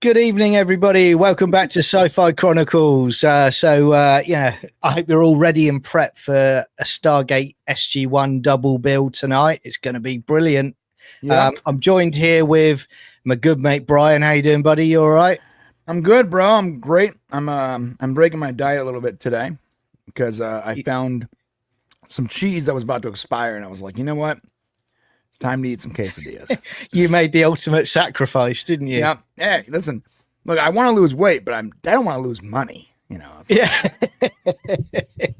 Good evening, everybody. Welcome back to Sci-Fi Chronicles. I hope you're all ready and prepped for a Stargate SG-1 double build tonight. It's going to be brilliant. Yep. I'm joined here with my good mate Brian. How you doing, buddy? You all right? I'm good, bro. I'm great. I'm breaking my diet a little bit today because I found some cheese that was about to expire, and I was like, you know what? It's time to eat some quesadillas. You made the ultimate sacrifice, didn't you? Yeah. Hey, listen. Look, I want to lose weight, but I don't want to lose money. You know. Yeah.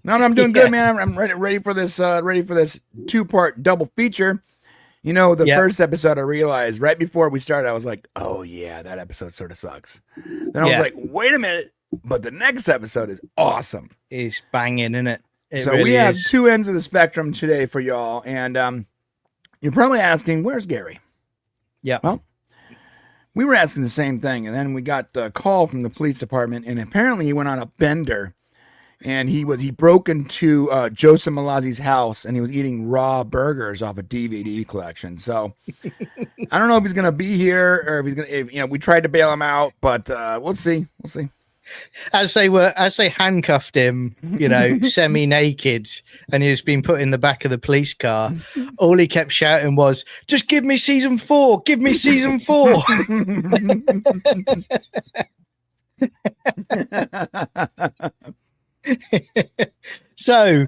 No, I'm doing good, man. I'm ready for this. Ready for this 2-part double feature. You know, the first episode, I realized right before we started, I was like, oh yeah, that episode sort of sucks. Then I was like, wait a minute, but the next episode is awesome. It's banging, isn't it? So really we have two ends of the spectrum today for y'all, and you're probably asking, where's Gary? Yeah. Well, we were asking the same thing, and then we got the call from the police department, and apparently he went on a bender, and he broke into Joseph Malazzi's house, and he was eating raw burgers off a DVD collection. So I don't know if he's gonna be here or if he's gonna. We tried to bail him out, but we'll see. We'll see. As they handcuffed him, semi-naked, and he was being put in the back of the police car, all he kept shouting was, just give me season 4, give me season 4. So,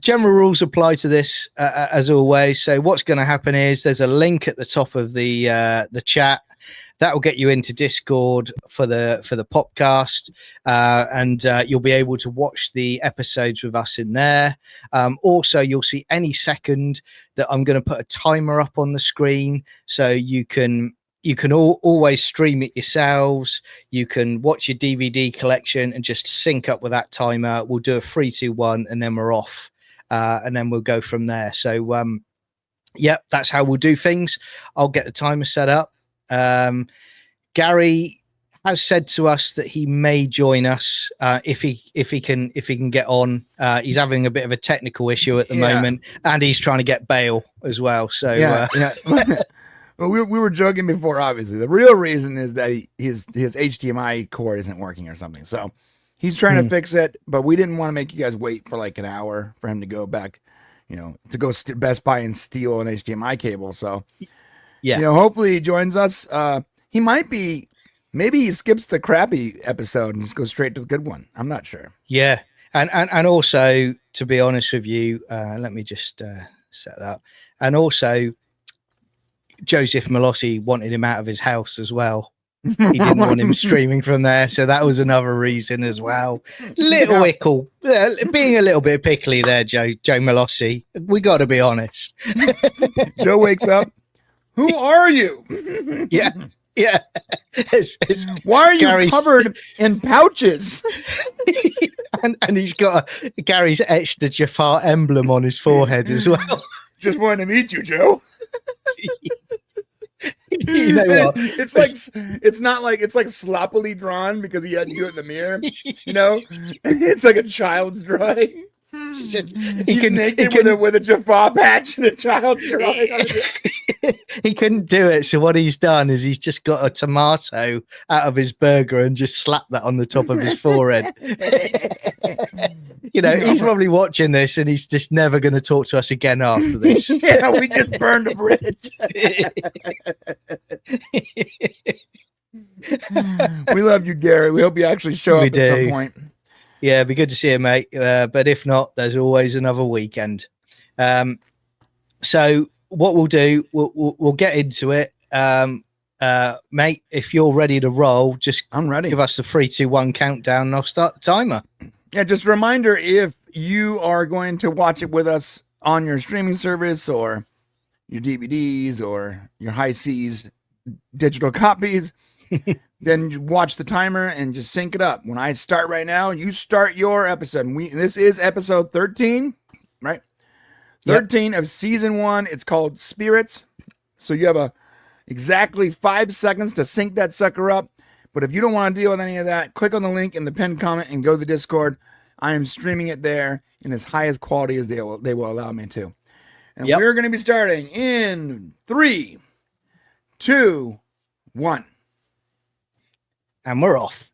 general rules apply to this as always. So what's going to happen is there's a link at the top of the chat. That will get you into Discord for the podcast, and you'll be able to watch the episodes with us in there. Also, you'll see any second that I'm going to put a timer up on the screen, so you can always stream it yourselves. You can watch your DVD collection and just sync up with that timer. We'll do a 3, 2, 1, and then we're off, and then we'll go from there. So, that's how we'll do things. I'll get the timer set up. Gary has said to us that he may join us if he can get on. He's having a bit of a technical issue at the moment, and he's trying to get bail as well. So well, we were joking before. Obviously, the real reason is that his HDMI cord isn't working or something. So he's trying to fix it, but we didn't want to make you guys wait for like an hour for him to go back, to go Best Buy and steal an HDMI cable. So. Yeah, hopefully he joins us. He might be, maybe he skips the crappy episode and just goes straight to the good one. I'm not sure. Yeah, and also, to be honest with you, let me just set that up. And also, Joseph Malazzi wanted him out of his house as well. He didn't want him streaming from there, so that was another reason as well. Little ickle, being a little bit pickly there, Joe Malazzi. We got to be honest. Joe wakes up. Who are you? Yeah. Why are you covered in pouches? and he's got Gary's etched a Jaffa emblem on his forehead as well. Just wanted to meet you, Joe. You know what? It's like sloppily drawn because he had to do it in the mirror. It's like a child's drawing. He's naked with a Jaffa patch and a child's drawing. He couldn't do it, so what he's done is he's just got a tomato out of his burger and just slapped that on the top of his forehead. He's probably watching this and he's just never going to talk to us again after this. Yeah, we just burned a bridge. We love you, Gary. We hope you actually show up at some point. Yeah, it'd be good to see you, mate. But if not, there's always another weekend. So what we'll do, we'll get into it. Mate, if you're ready to roll, I'm ready. Give us the 3, 2, 1 countdown and I'll start the timer. Yeah, just a reminder, if you are going to watch it with us on your streaming service or your DVDs or your high seas digital copies, then you watch the timer and just sync it up. When I start right now, you start your episode. This is episode 13, right? 13 of season 1. It's called Spirits. So you have exactly 5 seconds to sync that sucker up. But if you don't want to deal with any of that, click on the link in the pinned comment and go to the Discord. I am streaming it there in as high as quality as they will allow me to. And we're going to be starting in 3, 2, 1. And we're off.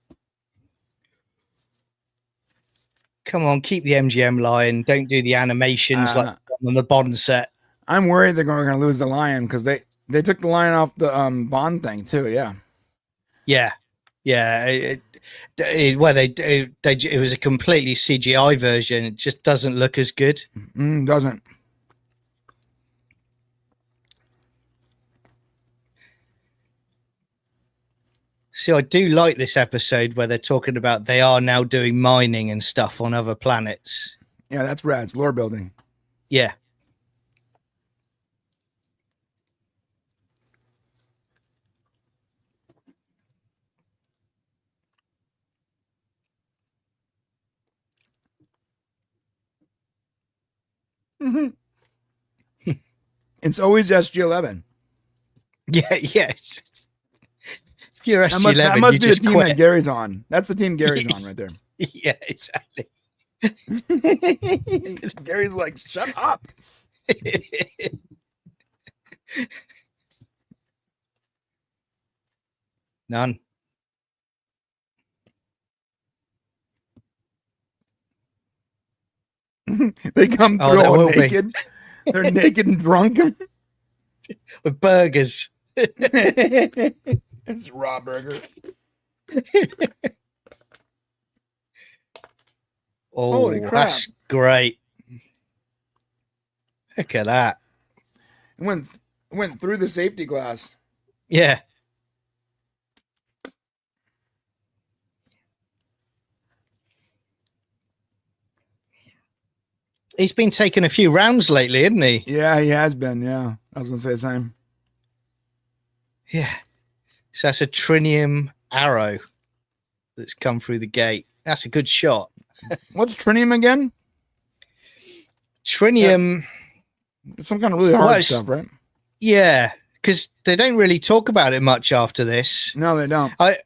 Come on, keep the MGM line. Don't do the animations like on the Bond set. I'm worried they're going to lose the lion because they took the lion off the Bond thing too. Yeah. It was a completely CGI version. It just doesn't look as good. Doesn't. See, I do like this episode where they're talking about they are now doing mining and stuff on other planets. Yeah, that's rad. It's lore building. Yeah. It's always SG-11. Yeah, yes. If you're SG-11, that must you be just the team quit. that Gary's on. That's the team Gary's on right there. Yeah, exactly. Gary's like, shut up. None. They come through all naked. They're naked and drunk. With burgers. It's raw burger. Oh, holy crap. That's great. Look at that. It went through the safety glass. Yeah. He's been taking a few rounds lately, isn't he? Yeah, he has been. Yeah. I was going to say the same. Yeah. So that's a trinium arrow that's come through the gate. That's a good shot. What's trinium again? Trinium. Some kind of really hard stuff, right? Yeah, because they don't really talk about it much after this. No, they don't. I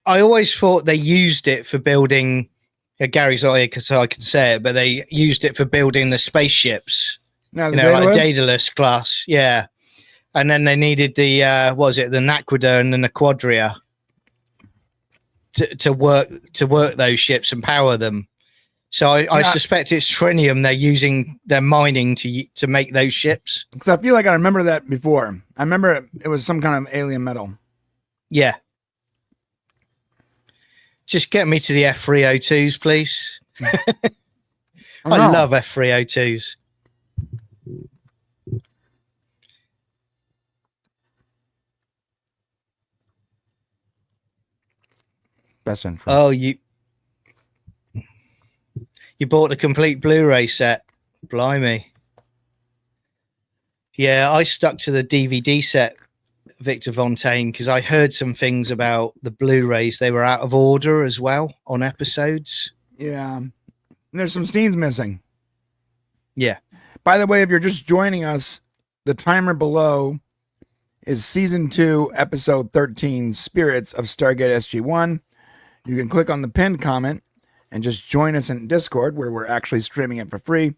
always thought they used it for building. Gary's not here so I can say it, but they used it for building the spaceships. No, like Daedalus class. Yeah. And then they needed the the Naquadon and the Quadria to work those ships and power them. So I suspect it's trinium they're mining to make those ships. Because I feel like I remember that before. I remember it was some kind of alien metal. Yeah. Just get me to the F302s, please. I love F302s. Best intro. Oh, you bought the complete Blu-ray set. Blimey. Yeah, I stuck to the DVD set, Victor Fontaine, because I heard some things about the Blu-rays. They were out of order as well on episodes. Yeah. There's some scenes missing. Yeah. By the way, if you're just joining us, the timer below is season 2, episode 13, Spirits of Stargate SG-1. You can click on the pinned comment and just join us in Discord, where we're actually streaming it for free,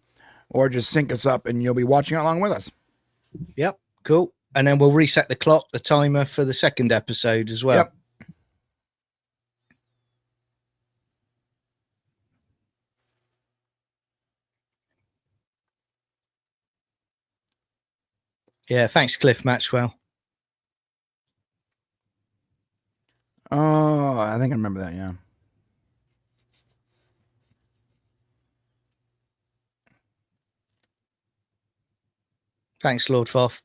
or just sync us up and you'll be watching along with us. Yep. Cool. And then we'll reset the clock, the timer for the second episode as well. Yep. Yeah. Thanks, Cliff Maxwell. Oh, I think I remember that. Yeah. Thanks, Lord Foff.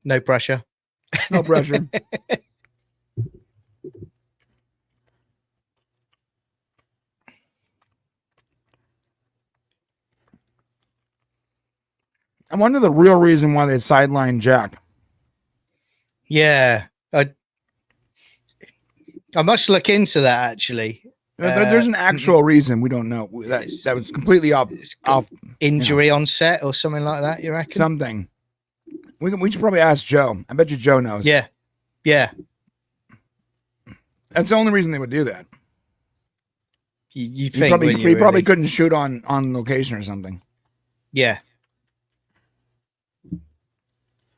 No pressure. No pressure. I wonder the real reason why they sidelined Jack. Yeah. I must look into that, actually. There's an actual reason we don't know. That was completely off injury on set or something like that. You reckon? Something. We should probably ask Joe. I bet you Joe knows. Yeah. That's the only reason they would do that. You think he probably couldn't shoot on location or something. Yeah.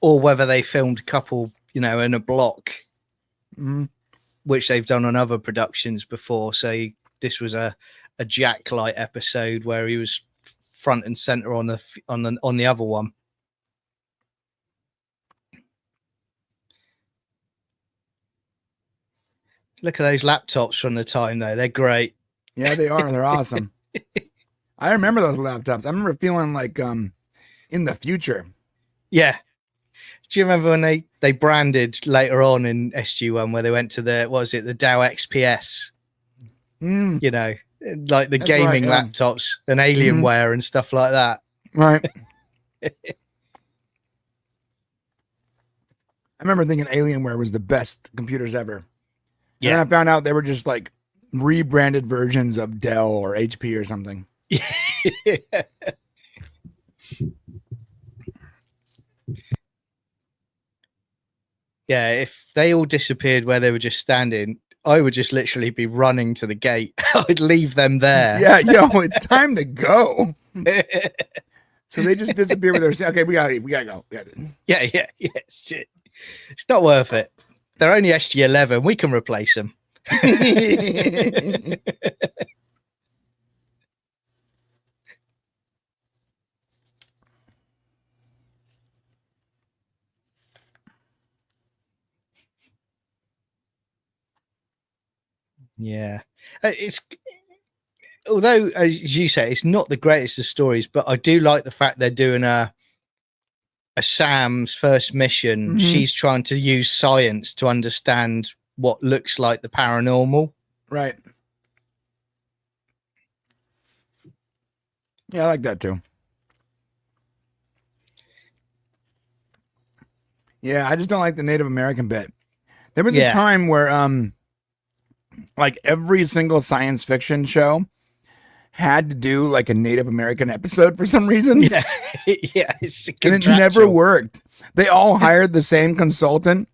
Or whether they filmed a couple, in a block, which they've done on other productions before. So this was a Jack Light episode where he was front and center on the other one. Look at those laptops from the time, though. They're great. Yeah, they are. They're awesome. I remember those laptops. I remember feeling like in the future. Yeah. Do you remember when they branded later on in SG-1 where they went to the Dow XPS? Like the gaming laptops and Alienware and stuff like that. Right. I remember thinking Alienware was the best computers ever. Yeah. And I found out they were just like rebranded versions of Dell or HP or something. Yeah, if they all disappeared where they were just standing, I would just literally be running to the gate. I'd leave them there. Yeah, it's time to go. So they just disappear with their. Okay, we gotta go. Yeah. It's not worth it. They're only SG-11. We can replace them. Yeah, although as you say, it's not the greatest of stories, but I do like the fact they're doing a Sam's first mission. She's trying to use science to understand what looks like the paranormal. Right. Yeah, I like that too. Yeah, I just don't like the Native American bit. There was a time where like every single science fiction show had to do like a Native American episode for some reason. Yeah. It's and it never worked. They all hired the same consultant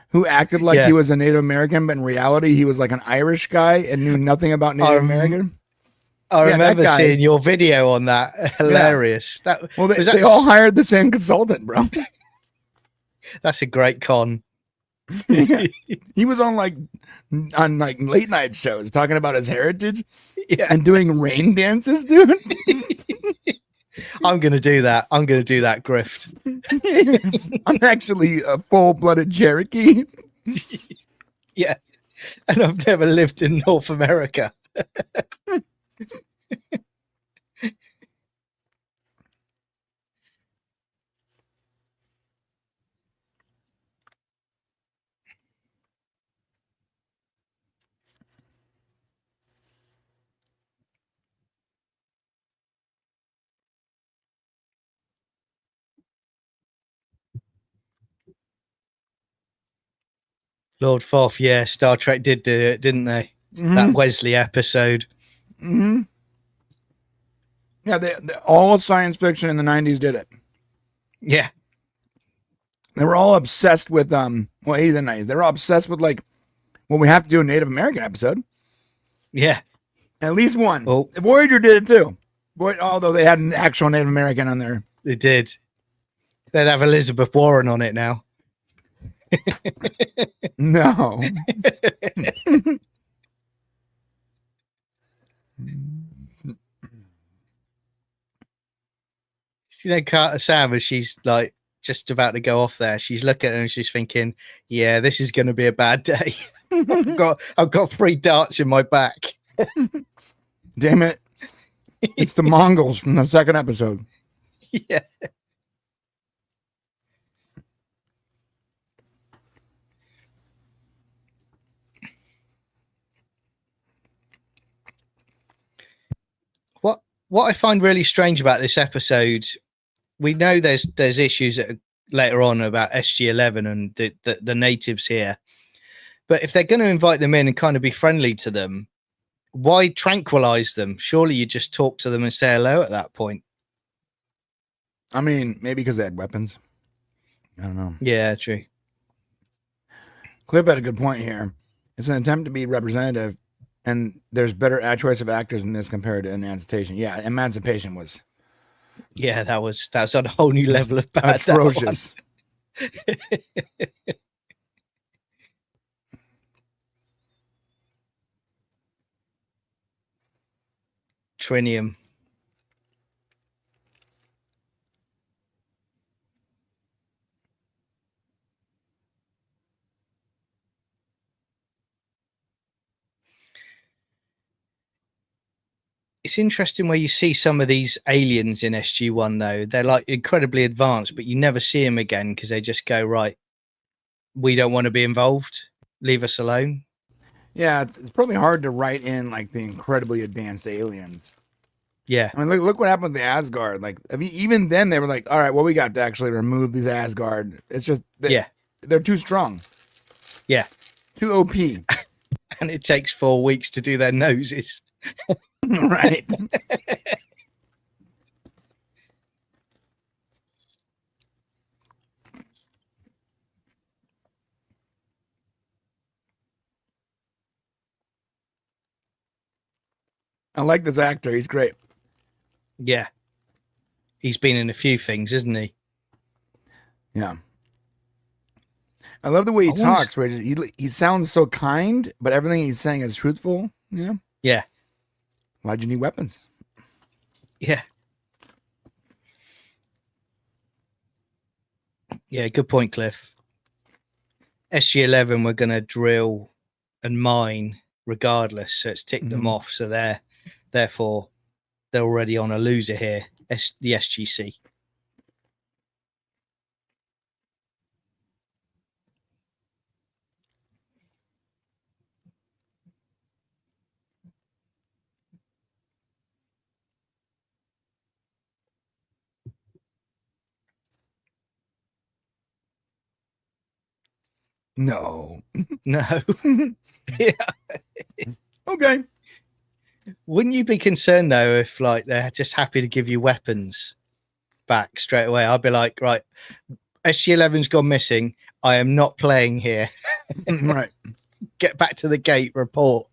who acted like he was a Native American, but in reality he was like an Irish guy and knew nothing about Native American. I remember seeing your video on that. Hilarious. Yeah. They all hired the same consultant, bro. That's a great con. He was on like late night shows talking about his heritage and doing rain dances, dude. I'm gonna do that. Grift. I'm actually a full-blooded Cherokee. Yeah, and I've never lived in North America. Lord Foff, yeah, Star Trek did do it, didn't they? That Wesley episode. Yeah, all science fiction in the 90s did it. Yeah. They were all obsessed with, 80s and 90s. They were all obsessed with, like, well, we have to do a Native American episode. Yeah. At least one. Well, Voyager did it too. Although they had an actual Native American on there. They did. They'd have Elizabeth Warren on it now. No. Carter Sam, as she's like just about to go off there, she's looking at her and she's thinking, yeah, this is going to be a bad day. I've got 3 darts in my back. Damn it. It's the Mongols from the second episode. Yeah. What I find really strange about this episode, we know there's issues later on about SG-11 and the natives here, but if they're going to invite them in and kind of be friendly to them, Why tranquilize them? Surely you just talk to them and say hello at that point. I mean, maybe because they had weapons. I don't know. Yeah, true. Cliff had a good point here. It's an attempt to be representative, and there's better choice of actors in this compared to Emancipation. Yeah, Emancipation was that's on a whole new level of bad. Atrocious. Trinium. It's interesting where you see some of these aliens in SG-1 though. They're like incredibly advanced, but you never see them again because they just go, right, we don't want to be involved. Leave us alone. Yeah, it's probably hard to write in like the incredibly advanced aliens. Yeah. I mean, look what happened with the Asgard. Like, I mean, even then they were like, all right, well, we got to actually remove these Asgard. It's just, they're too strong. Yeah. Too OP. And it takes 4 weeks to do their noses. Right. I like this actor. He's great. Yeah. He's been in a few things, isn't he? Yeah. I love the way he talks. Where he sounds so kind, but everything he's saying is truthful. You know? Yeah. Why'd you need weapons? Yeah. Yeah, good point, Cliff. SG-11 we're going to drill and mine regardless, so it's ticked them off. So therefore they're already on a loser here. The SGC. No. No. Yeah. Okay. Wouldn't you be concerned though if like they're just happy to give you weapons back straight away? I'd be like, right, SG-11's gone missing. I am not playing here. Right. Get back to the gate, report.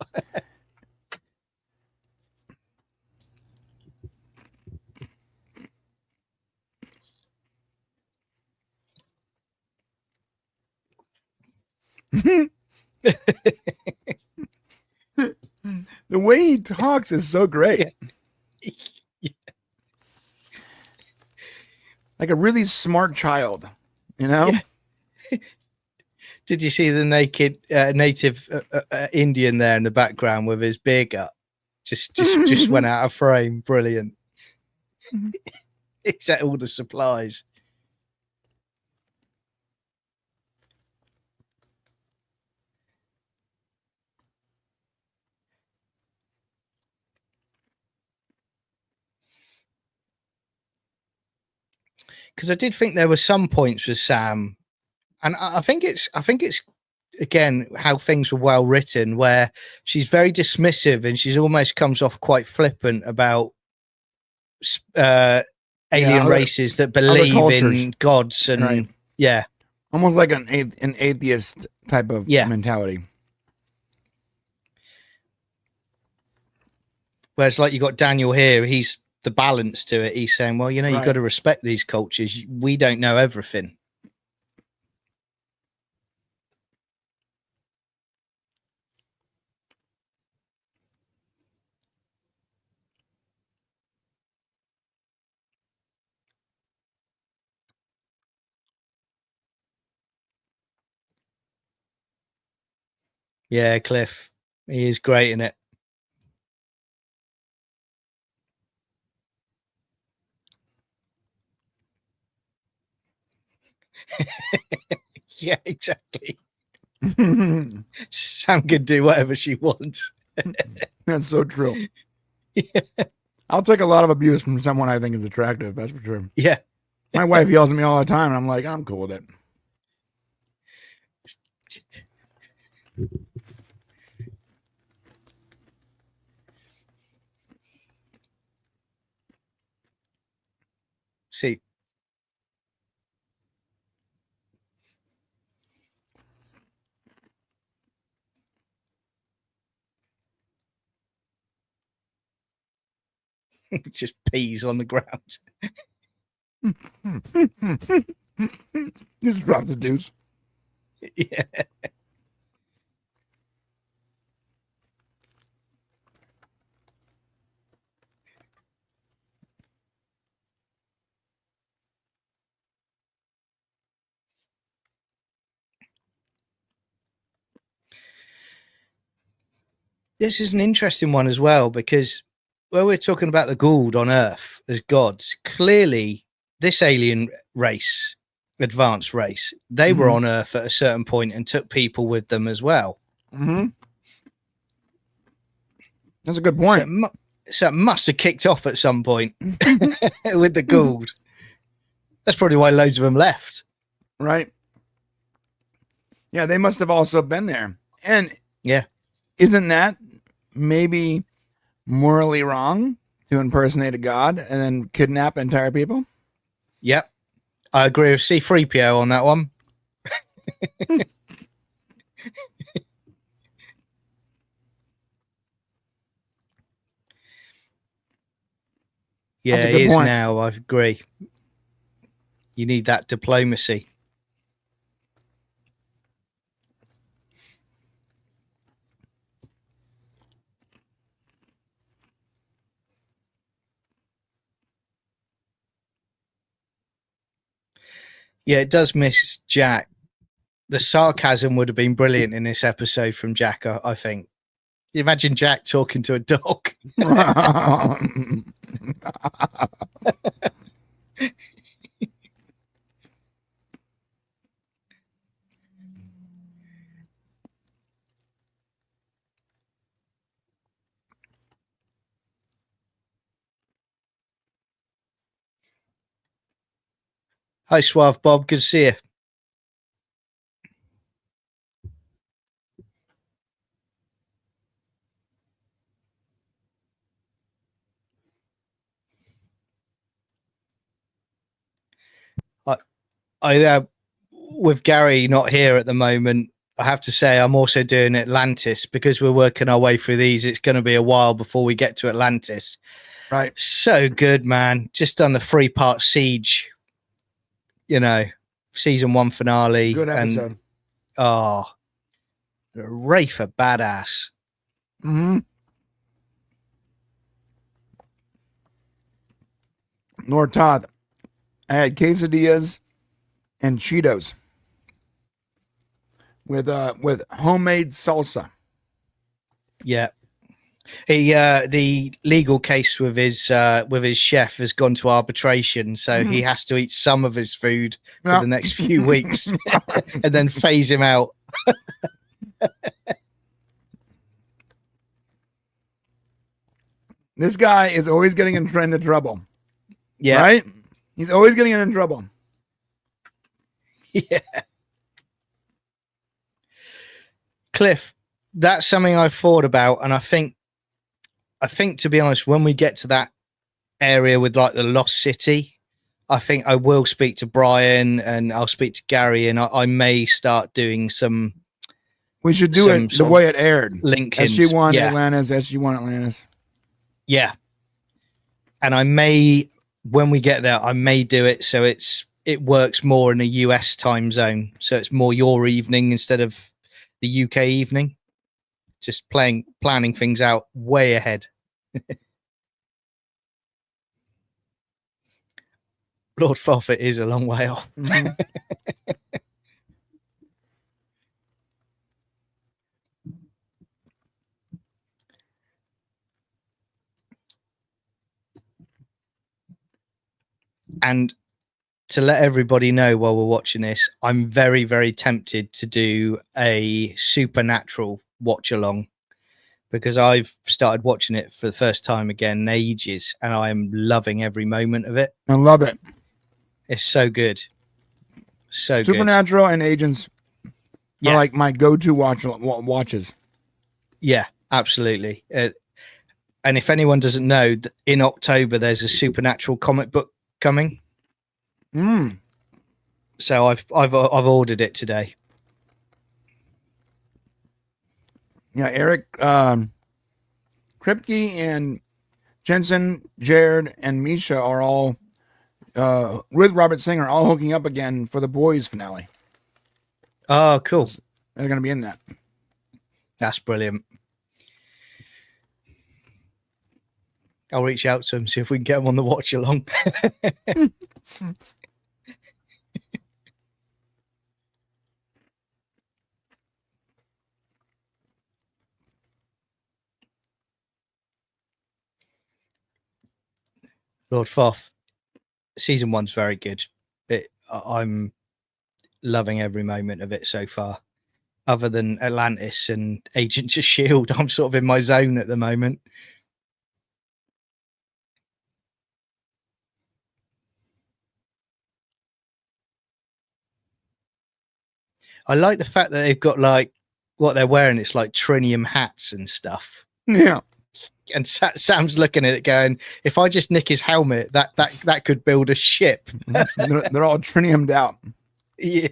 The way he talks is so great. Yeah. Like a really smart child, you know? Yeah. Did you see the naked native Indian there in the background with his beer gut? Just went out of frame. Brilliant. He's at all the supplies. Because I did think there were some points with Sam, and I think it's again how things were well written, where she's very dismissive and she's almost comes off quite flippant about alien races that believe in gods and almost like an atheist type of mentality. Whereas like you got Daniel here, he's the balance to it. He's saying, well, you know, you've got to respect these cultures. We don't know everything. Yeah, Cliff, he is great in it. Yeah, exactly. Sam can do whatever she wants. That's so true. Yeah. I'll take a lot of abuse from someone I think is attractive. That's for sure. Yeah. My wife yells at me all the time, and I'm like, I'm cool with it. Just peas on the ground. Just drop the deuce. Yeah. This is an interesting one as well, because when we're talking about the Goa'uld on Earth as gods, clearly this alien race, advanced race, they were on Earth at a certain point and took people with them as well. Mm-hmm. That's a good point. So it must have kicked off at some point with the Goa'uld. That's probably why loads of them left. Right. Yeah, they must have also been there. And yeah, isn't that maybe morally wrong to impersonate a god and then kidnap entire people? Yep. I agree with C-3PO on that one. Yeah, he is point. Now. I agree. You need that diplomacy. Yeah, it does miss Jack. The sarcasm would have been brilliant in this episode from Jack, I think. You imagine Jack talking to a dog. Hi, Suave Bob. Good to see you. With Gary not here at the moment, I have to say I'm also doing Atlantis because we're working our way through these. It's going to be a while before we get to Atlantis. Right. So good, man. Just done the 3-part Siege, season 1 finale. Good episode. And, Rafe badass. Mm-hmm. Lord Todd, I had quesadillas and Cheetos with homemade salsa. Yeah. He the legal case with his chef has gone to arbitration, so he has to eat some of his food for the next few weeks and then phase him out. This guy is always getting into trouble. Yeah. Right? He's always getting into trouble. Yeah. Cliff, that's something I've thought about, and I think to be honest, when we get to that area with like the Lost City, I think I will speak to Brian and I'll speak to Gary, and I may start doing some. We should do it the way it aired. Linkins. SG-1 Atlantis, SG-1 Atlantis. Yeah. And I may, when we get there, I may do it so it works more in a US time zone. So it's more your evening instead of the UK evening. Just planning things out way ahead. Lord Foffett is a long way off. Mm-hmm. And to let everybody know while we're watching this, I'm very, very tempted to do a Supernatural watch along because I've started watching it for the first time again in ages, and I am loving every moment of it. I love it. It's so good. So Supernatural and Agents are like my go-to watches. Yeah, absolutely. And if anyone doesn't know, in October there's a Supernatural comic book coming. So I've ordered it today. Yeah, Eric Kripke and Jensen, Jared, and Misha are all with Robert Singer, all hooking up again for the boys finale. Oh, cool. They're going to be in that. That's brilliant. I'll reach out to them, see if we can get them on the watch along. Lord Foff, season 1's very good. I'm loving every moment of it so far. Other than Atlantis and Agents of S.H.I.E.L.D., I'm sort of in my zone at the moment. I like the fact that they've got like what they're wearing. It's like trinium hats and stuff. Yeah. And Sam's looking at it going, if I just nick his helmet, that could build a ship. They're all triniumed out. Yeah.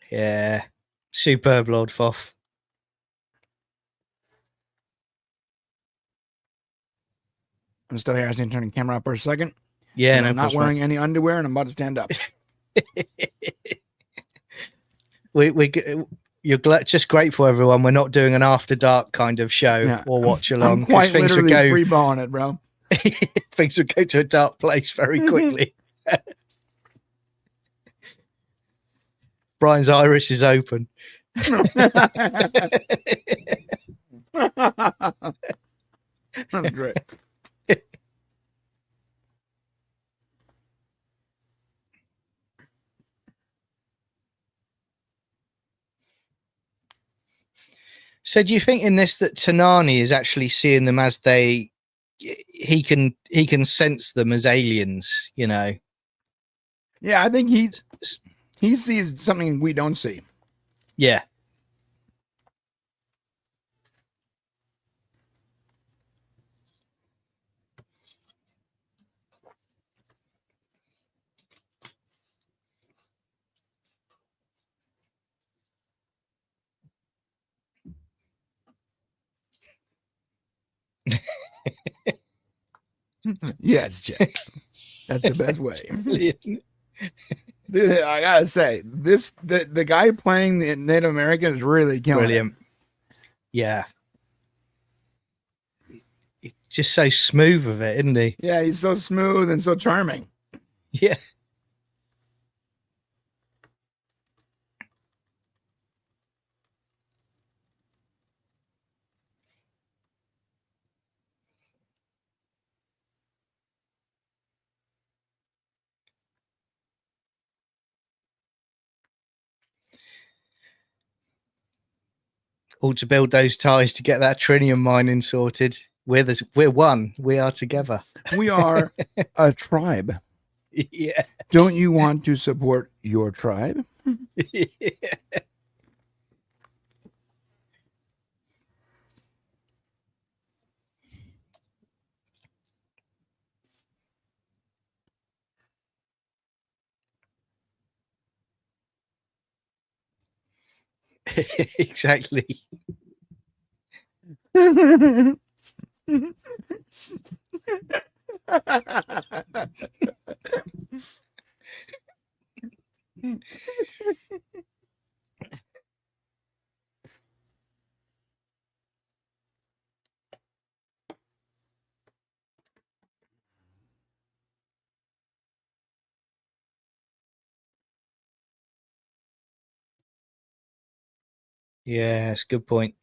Yeah. Superb, Lord Foff. I'm still here. I just need to turn the camera up for a second. Yeah, I'm not wearing any underwear, and I'm about to stand up. You're just grateful, everyone. We're not doing an after dark kind of show or watch along. I'm quite literally free balling it, bro. Things would go to a dark place very quickly. Brian's iris is open. That's great. So do you think in this that Tanani is actually seeing them as he can sense them as aliens, you know? Yeah, I think he sees something we don't see. Yeah. Yes, Jack. That's the best way. Dude, I gotta say, the guy playing the Native American is really killing Brilliant. Yeah. He's just so smooth with it, isn't he? Yeah, he's so smooth and so charming. Yeah. All to build those ties to get that trinium mining sorted. We're one. We are together. We are a tribe. Yeah. Don't you want to support your tribe? Yeah. Exactly. Yeah, that's a good point.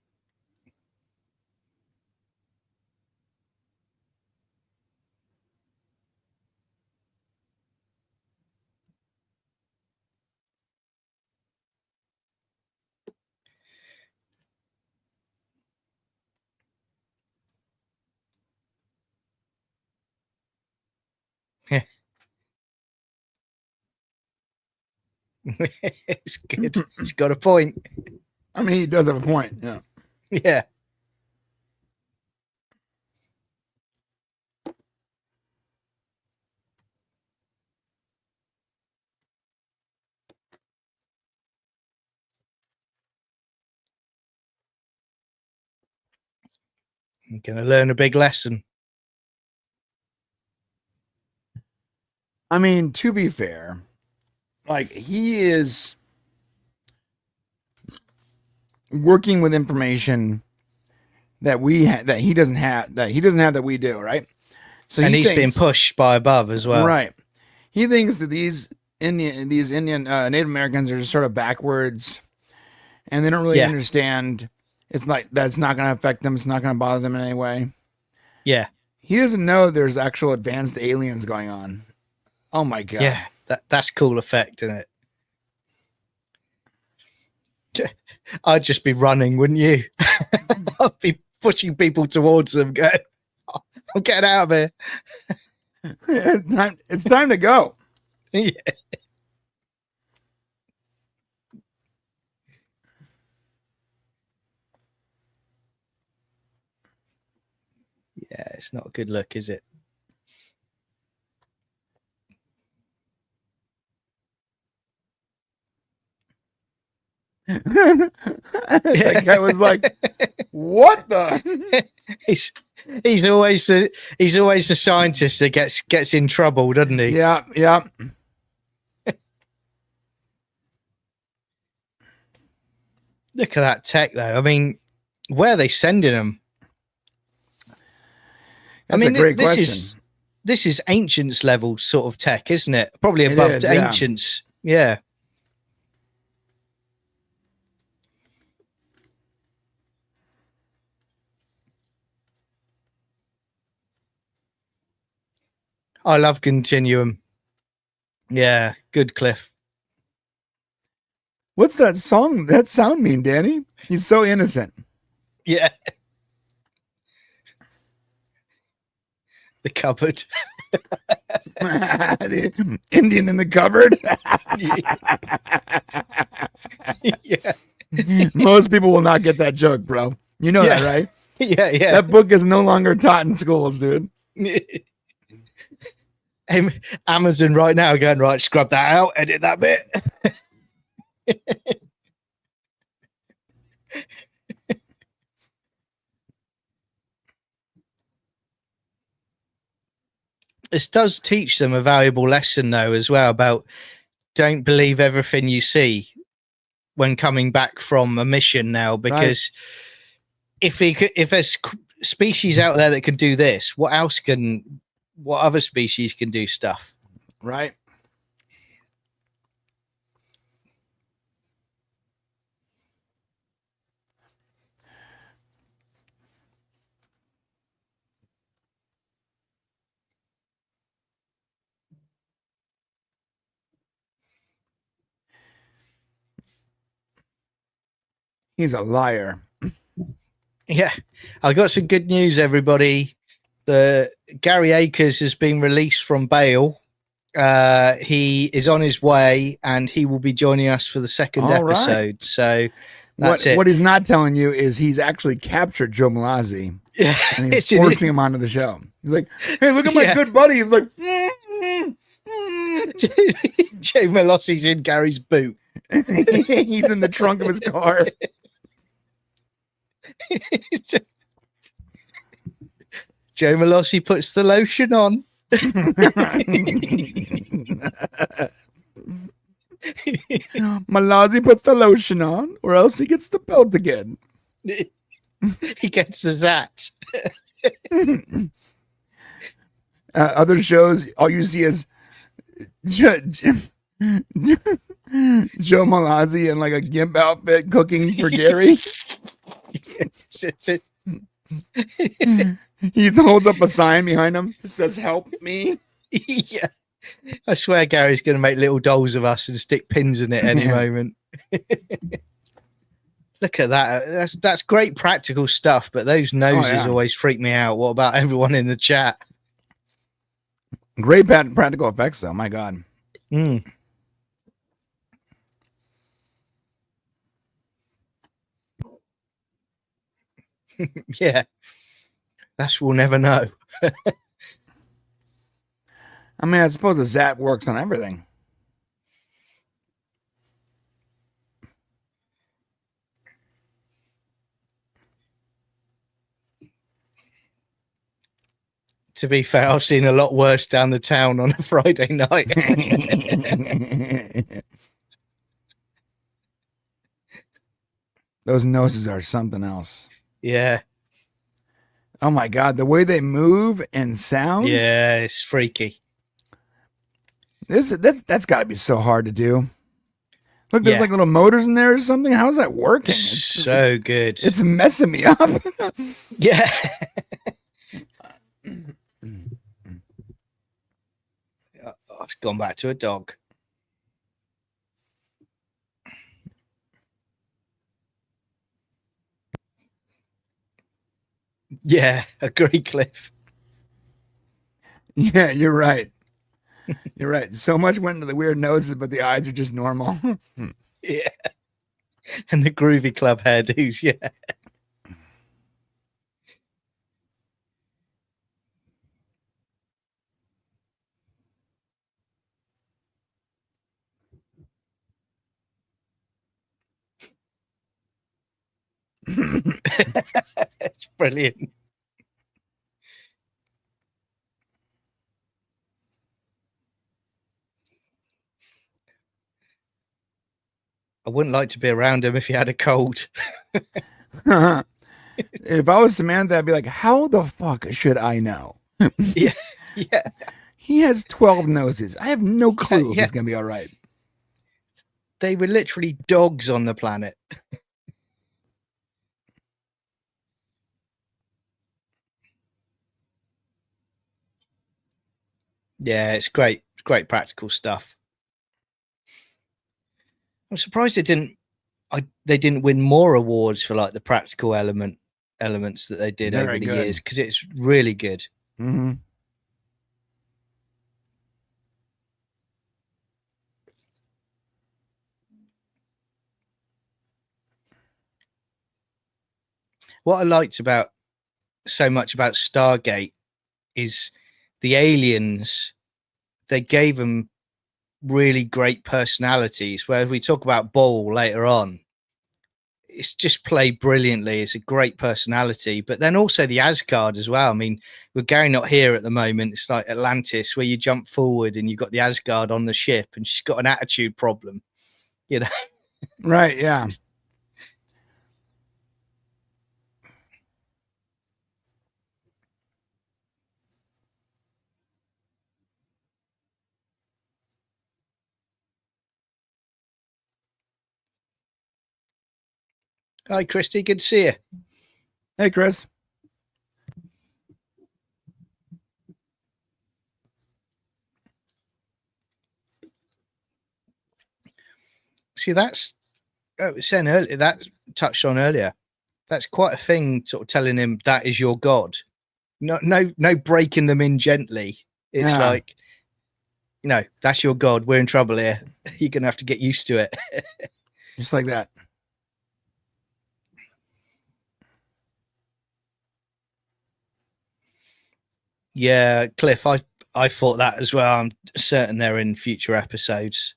It's good. He's got a point. I mean, he does have a point. Yeah. Yeah. I'm going to learn a big lesson. I mean, to be fair, like he is working with information that that he doesn't have that we do, right? So And he's thinks, being pushed by above as well. Right. He thinks that these Indian Native Americans are just sort of backwards, and they don't really understand. It's like that's not going to affect them. It's not going to bother them in any way. Yeah. He doesn't know there's actual advanced aliens going on. Oh my god. Yeah, that's cool effect, isn't it? I'd just be running, wouldn't you? I'd be pushing people towards them, going, I'm getting out of here. It's time to go. Yeah. Yeah, it's not a good look, is it? That guy was like, "What the?" He's always the scientist that gets in trouble, doesn't he? Yeah, yeah. Look at that tech, though. I mean, where are they sending them? That's a great question. This is ancients level sort of tech, isn't it? Probably above the ancients. Yeah. I love Continuum. Yeah, good, Cliff. What's that sound mean, Danny? He's so innocent. Yeah. The cupboard. The Indian in the cupboard. Yeah. Most people will not get that joke, bro. You know that, right? Yeah, yeah. That book is no longer taught in schools, dude. Amazon right now going, right, scrub that out, edit that bit. This does teach them a valuable lesson, though, as well, about don't believe everything you see when coming back from a mission now, because if there's species out there that can do this, what other species can do stuff? Right. He's a liar. Yeah. I got some good news, everybody. The Gary Akers has been released from bail. He is on his way, and he will be joining us for the second episode. Right. So that's what he's not telling you is he's actually captured Joe Malazzi. Yeah, and he's forcing him onto the show. He's like, "Hey, look at my good buddy." He's like, Joe Malassi's in Gary's boot. He's in the trunk of his car. Joe Malassi puts the lotion on. Malazzi puts the lotion on, or else he gets the belt again. He gets the zat. Other shows, all you see is Joe Malazzi in like a gimp outfit cooking for Gary. He holds up a sign behind him that says, "Help me." Yeah. I swear Gary's going to make little dolls of us and stick pins in it any moment. Look at that. That's great practical stuff, but those noses always freak me out. What about everyone in the chat? Great practical effects, though. My God. Mm. Yeah. That's we'll never know. I mean, I suppose the Zat works on everything. To be fair, I've seen a lot worse down the town on a Friday night. Those noses are something else. Yeah. Oh my God, the way they move and sound. Yeah, it's freaky. That's got to be so hard to do. Look, there's Yeah. like little motors in there or something. How is that working? So good. It's messing me up. Yeah. Oh, it's gone back to a dog. Yeah, agree, Cliff. Yeah, you're right. You're right. So much went into the weird noses, but the eyes are just normal. Yeah. And the groovy club hairdos, yeah. It's brilliant. I wouldn't like to be around him if he had a cold. If I was Samantha, I'd be like, how the fuck should I know? Yeah. Yeah. He has 12 noses. I have no clue if Yeah. he's going to be all right. They were literally dogs on the planet. Yeah, it's great. It's great practical stuff. I'm surprised they didn't win more awards for like the practical elements that they did Very over the good. years, because it's really good. Mm-hmm. What I liked so much about Stargate is the aliens. They gave them really great personalities. Where we talk about Ball later on, it's just played brilliantly. It's a great personality, but then also the Asgard as well. I mean, with Gary not here at the moment, it's like Atlantis, where you jump forward and you've got the Asgard on the ship, and she's got an attitude problem, you know. Right, yeah. Hi, Christy. Good to see you. Hey, Chris. See, that's saying earlier, that touched on earlier. That's quite a thing, sort of telling him that is your god. No breaking them in gently. It's Yeah. like, no, that's your god. We're in trouble here. You're gonna have to get used to it. Just like that. Yeah, Cliff, I thought that as well. I'm certain they're in future episodes.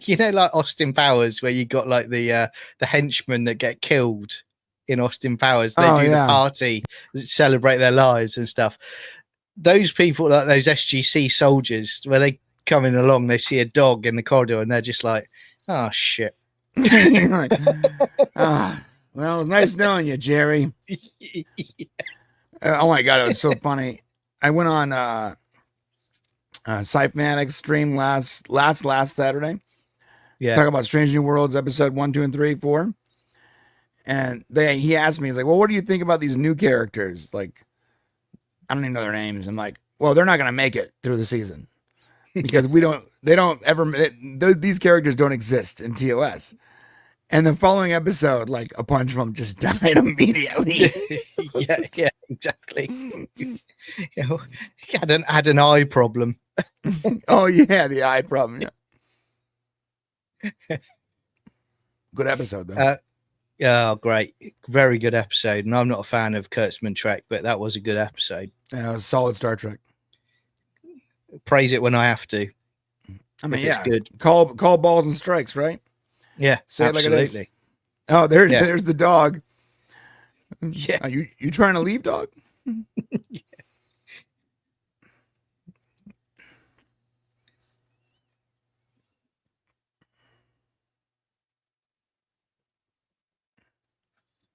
You know, like Austin Powers, where you got like the henchmen that get killed in Austin Powers. They do the party, celebrate their lives and stuff. Those people, like those SGC soldiers, where they coming along, they see a dog in the corridor, and they're just like, "Oh shit." Well, it was nice knowing you, Jerry. Oh my God, it was so funny. I went on Sci-Fi Chronicles stream last Saturday. Yeah, Talk about Strange New Worlds episode 1, 2, and 3, 4. And he asked me, he's like, well, what do you think about these new characters? Like, I don't even know their names. I'm like, well, they're not going to make it through the season because these characters don't exist in TOS. And the following episode, like a bunch of them just died immediately. yeah, exactly. You know, he had an eye problem. Oh yeah, the eye problem. Yeah. Good episode though. Yeah, great, very good episode. And I'm not a fan of Kurtzman Trek, but that was a good episode. Yeah, it was solid Star Trek. Praise it when I have to. I mean, if it's good. Call balls and strikes, right? Yeah, Say absolutely. it like it is. Oh, there's Yeah. there's the dog. Yeah. Are you trying to leave, dog? Yeah.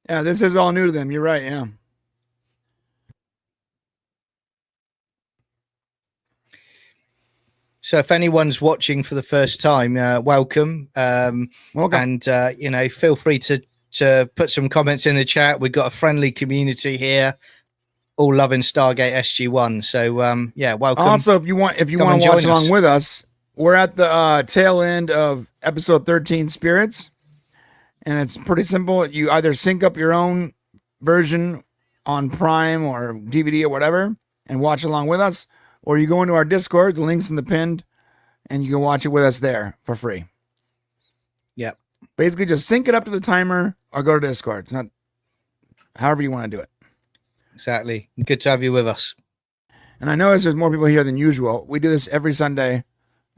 Yeah, this is all new to them. You're right. Yeah. So if anyone's watching for the first time, welcome. Welcome. And feel free to put some comments in the chat. We've got a friendly community here, all loving Stargate SG-1. So welcome. Also, if you want to watch along with us, we're at the tail end of episode 13, Spirits, and it's pretty simple. You either sync up your own version on Prime or DVD or whatever and watch along with us, or you go into our Discord, the link's in the pinned, and you can watch it with us there for free. Yep. Basically, just sync it up to the timer or go to Discord. It's not however you want to do it. Exactly. Good to have you with us. And I notice there's more people here than usual. We do this every Sunday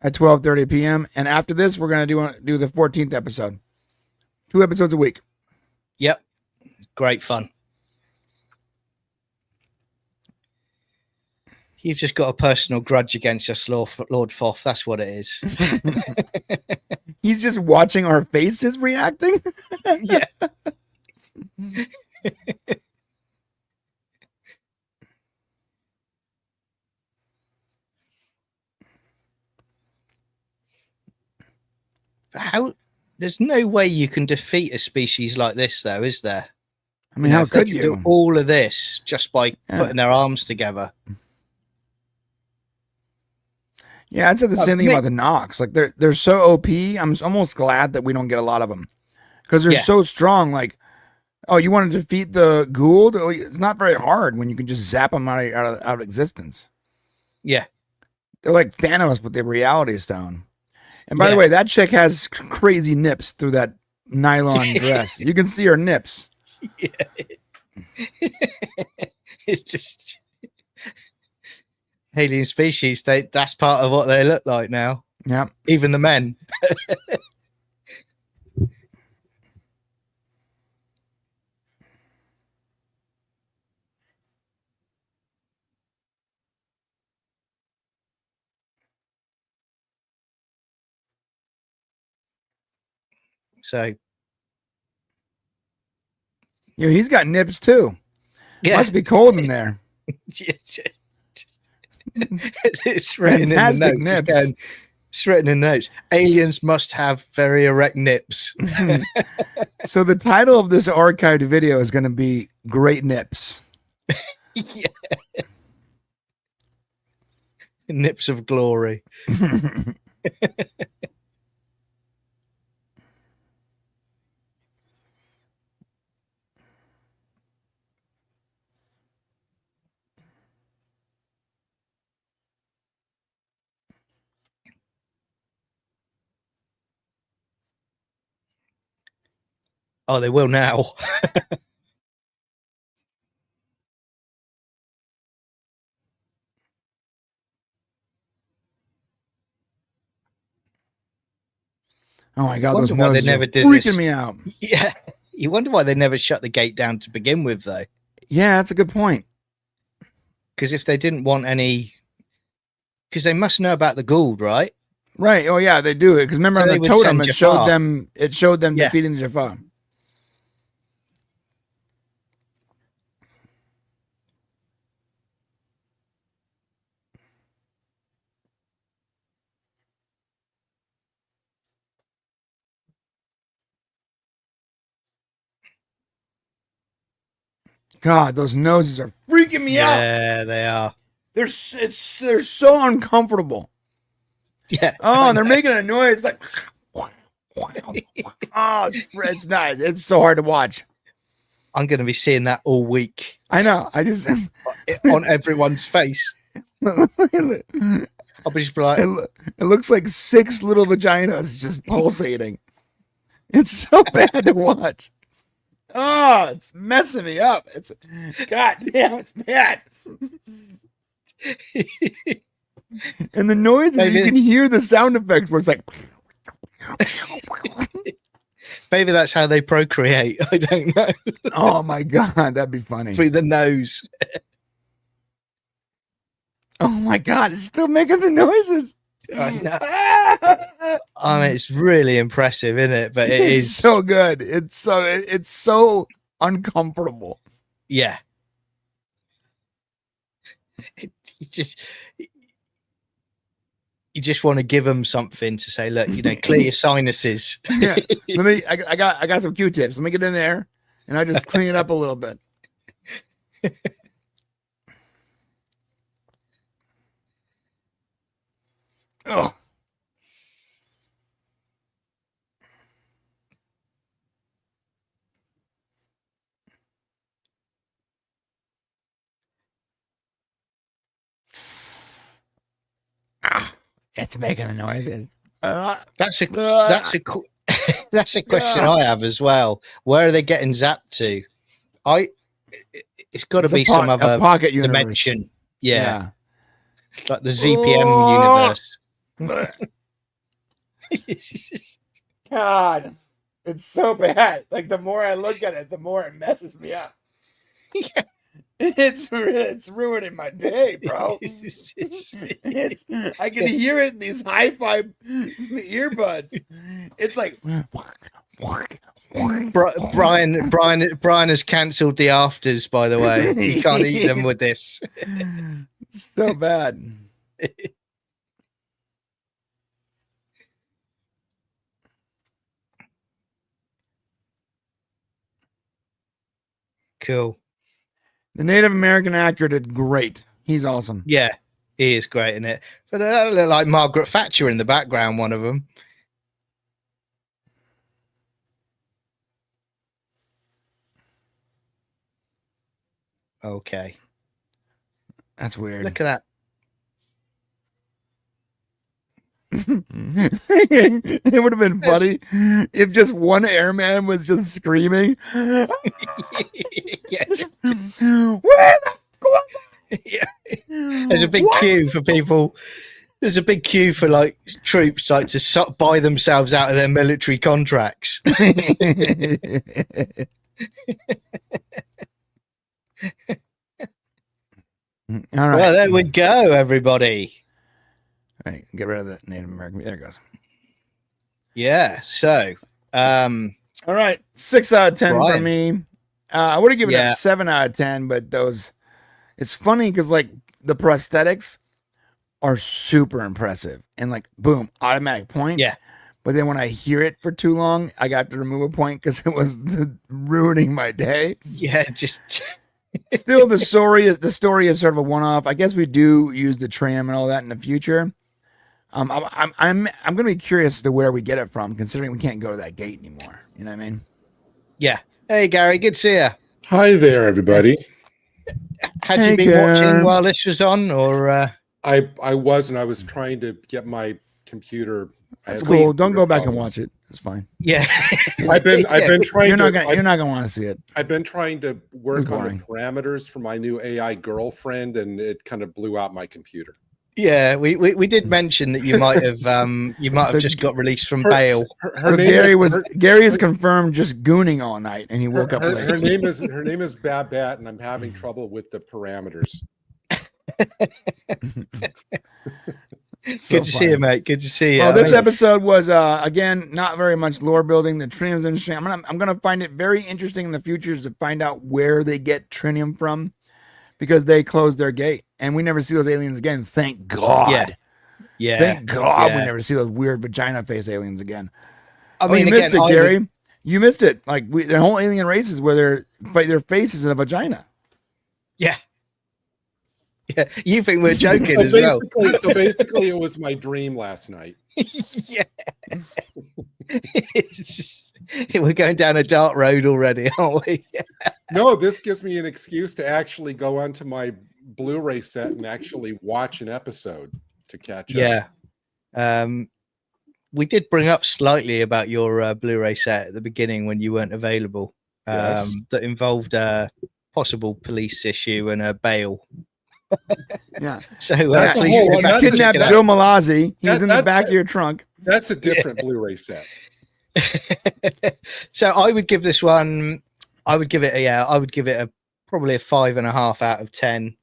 at 12:30 p.m. And after this, we're going to do the 14th episode. 2 episodes a week. Yep. Great fun. You've just got a personal grudge against us, Lord Foff. That's what it is. He's just watching our faces reacting. Yeah. How? There's no way you can defeat a species like this, though, is there? I mean, how could you do all of this just by putting their arms together? Yeah, I'd say the same thing about the Nox. Like they're so OP. I'm almost glad that we don't get a lot of them because they're so strong. Like, oh, you want to defeat the Goa'uld? Oh, it's not very hard when you can just zap them out of existence. Yeah, they're like Thanos with the Reality Stone. And by the way, that chick has crazy nips through that nylon dress. You can see her nips. Yeah. It's just alien species. That's part of what they look like now. Yeah. Even the men. So he's got nips too. Yeah. Must be cold in there. It's written Fantastic in the notes. Nips. It's written in notes. Aliens must have very erect nips. So the title of this archived video is going to be Great Nips. Yeah. Nips of glory. Oh, they will now. Oh my God, those noses never did freaking me out. Yeah. You wonder why they never shut the gate down to begin with, though. Yeah, that's a good point. Because if they didn't want any... Because they must know about the Goa'uld, right? Right. Oh, yeah, they do it. Because remember on the totem, it showed them defeating the Jaffa. God, those noses are freaking me out. Yeah, they are. They're so uncomfortable. Yeah. Oh, and they're making a noise like. Oh, it's not. It's so hard to watch. I'm going to be seeing that all week. I know. I just on everyone's face. I'll be just like, it looks like 6 little vaginas just pulsating. It's so bad to watch. Oh, it's messing me up. It's God damn, it's bad. And the noises, Maybe- you can hear the sound effects where it's like. Maybe that's how they procreate. I don't know. Oh my God, that'd be funny. Through the nose. Oh my God, it's still making the noises. I know. I mean, it's really impressive, isn't it? But It's so good. It's so uncomfortable. Yeah. You just want to give them something to say, look, clear your sinuses. Yeah. I got some Q-tips. Let me get in there and I just clean it up a little bit. Oh. It's making the noises. That's a that's a question I have as well. Where are they getting zapped to? It's got to be some other pocket dimension. Universe. Yeah. It's like the ZPM universe. God, it's so bad. Like the more I look at it, the more it messes me up. Yeah. It's ruining my day, bro. I can hear it in these hi-fi earbuds. It's like Brian has cancelled the afters, by the way. You can't eat them with this. So bad. Cool. The Native American actor did great. He's awesome. Yeah, he is great in it. But I look like Margaret Thatcher in the background, one of them. Okay. That's weird. Look at that. It would have been funny if just one airman was just screaming. Yeah. Where the Yeah. There's a big queue for people. There's a big queue for like troops like to buy themselves out of their military contracts. All right. Well, there we go, everybody. All right, get rid of the Native American. There it goes. Yeah. So, all right, 6 out of 10 for me. I would have given it a 7 out of 10, but it's funny because like the prosthetics are super impressive and like boom, automatic point. Yeah. But then when I hear it for too long, I got to remove a point because it was ruining my day. Yeah, just still the story is sort of a one-off. I guess we do use the tram and all that in the future. I'm gonna be curious as to where we get it from, considering we can't go to that gate anymore. You know what I mean? Yeah. Hey, Gary, good to see you. Hi there, everybody. Had you been watching while this was on, or? I was, and I was trying to get my computer. That's cool. Don't go back and watch it. It's fine. Yeah. I've been trying. You're not gonna want to see it. I've been trying to work on the parameters for my new AI girlfriend, and it kind of blew out my computer. Yeah, we did mention that you might have just got released from bail. Gary is confirmed just gooning all night, and he woke up late. Her name is Babette, and I'm having trouble with the parameters. Good to see you, mate. Good to see you. Well, this episode was again not very much lore building. The trinium's interesting. I'm gonna find it very interesting in the future to find out where they get trinium from, because they closed their gate and we never see those aliens again. Thank God. Yeah. Thank God we never see those weird vagina face aliens again. I mean, you missed it, Gary. You missed it. Like their whole alien races where their faces in a vagina. Yeah. Yeah, you think we're joking as well. So well. basically, it was my dream last night. Yeah. We're going down a dark road already, aren't we? No, this gives me an excuse to actually go onto my Blu-ray set and actually watch an episode to catch up. Yeah. We did bring up slightly about your Blu-ray set at the beginning when you weren't available. Yes. That involved a possible police issue and a bail. Yeah. So That's a please whole go back and check Kidnapped it out. Joe Malazzi. He's That- in the that- back of your trunk. That's a different Blu-ray set. So I would give this one. I would give it a probably a 5.5 out of 10.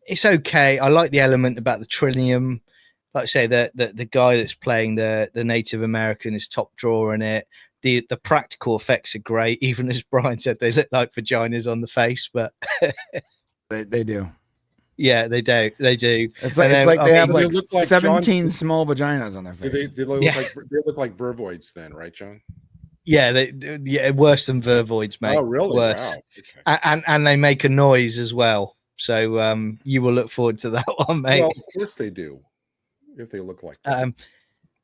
It's okay. I like the element about the trillium. Like I say, the guy that's playing the Native American is top drawer in it. The practical effects are great. Even as Brian said, they look like vaginas on the face, but They do. yeah, they do. It's like, And then, they have they like look like 17 small vaginas on their Do face. they look Yeah. like they look like vervoids then, right, John? yeah, worse than vervoids, mate. Oh, really? Worse. Wow. Okay. And they make a noise as well. So you will look forward to that one, mate. Well, of course they do. If they look like that.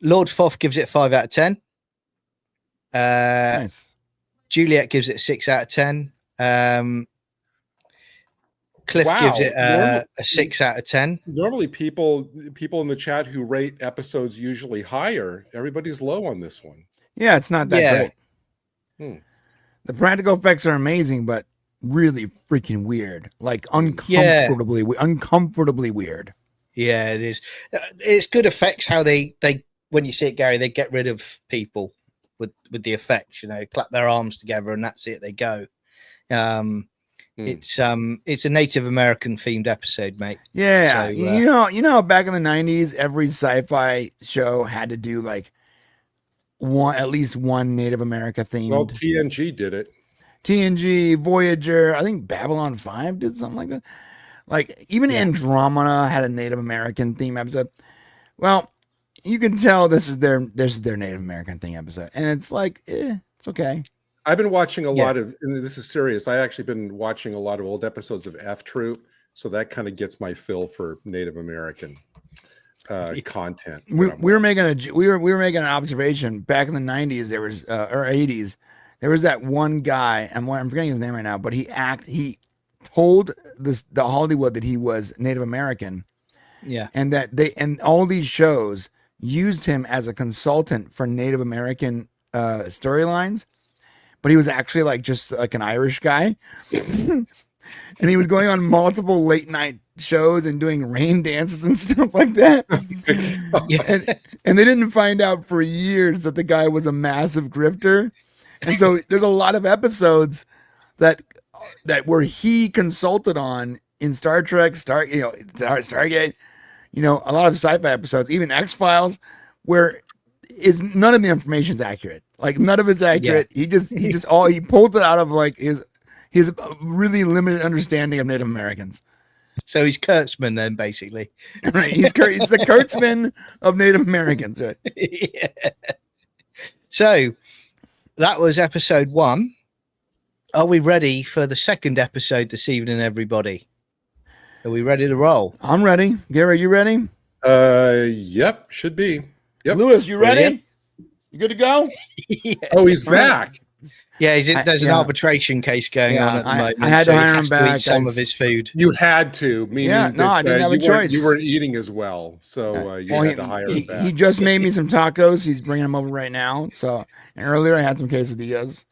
Lord Foff gives it 5 out of 10. Nice. Juliet gives it 6 out of 10. Cliff Wow. gives it a 6 out of 10. Normally, people in the chat who rate episodes usually higher. Everybody's low on this one. Yeah, it's not that Yeah. great. The practical effects are amazing, but really freaking weird. Like uncomfortably weird. Yeah, it is. It's good effects how they when you see it, Gary, they get rid of people with the effects. You know, clap their arms together and that's it. They go. It's a Native American themed episode, mate. Yeah, So, you know, back in the 90s, every sci-fi show had to do like at least one Native America themed. Well, TNG did it. TNG, Voyager, I think Babylon 5 did something like that. Like even Andromeda had a Native American theme episode. Well, you can tell this is their Native American theme episode, and it's like, it's okay. I've been watching a lot of, and this is serious. I actually been watching a lot of old episodes of F Troop, so that kind of gets my fill for Native American content. We were making an observation back in the 90s. There was or 80s. There was that one guy. I'm forgetting his name right now, but he told the Hollywood that he was Native American. Yeah, and that all these shows used him as a consultant for Native American storylines, but he was actually like just like an Irish guy, and he was going on multiple late night shows and doing rain dances and stuff like that. and they didn't find out for years that the guy was a massive grifter, and so there's a lot of episodes that were he consulted on in Star Trek, Stargate. You know, a lot of sci-fi episodes, even X-Files, where none of the information is accurate. Like none of it's accurate. Yeah. He pulled it out of like his really limited understanding of Native Americans. So he's Kurtzman then, basically. Right. He's the Kurtzman of Native Americans, right? Yeah. So that was episode 1. Are we ready for the second episode this evening, everybody? Are we ready to roll? I'm ready. Gary, you ready? Yep, should be. Yep. Lewis, you ready? You good to go? Yeah. Oh, he's back. Yeah, there's an arbitration case going on at the moment. I had to hire him back. Eat some of his food. You had to. Meaning I didn't have a choice. You weren't eating as well, so you had to hire him back. He just made me some tacos. He's bringing them over right now. So, and earlier I had some quesadillas.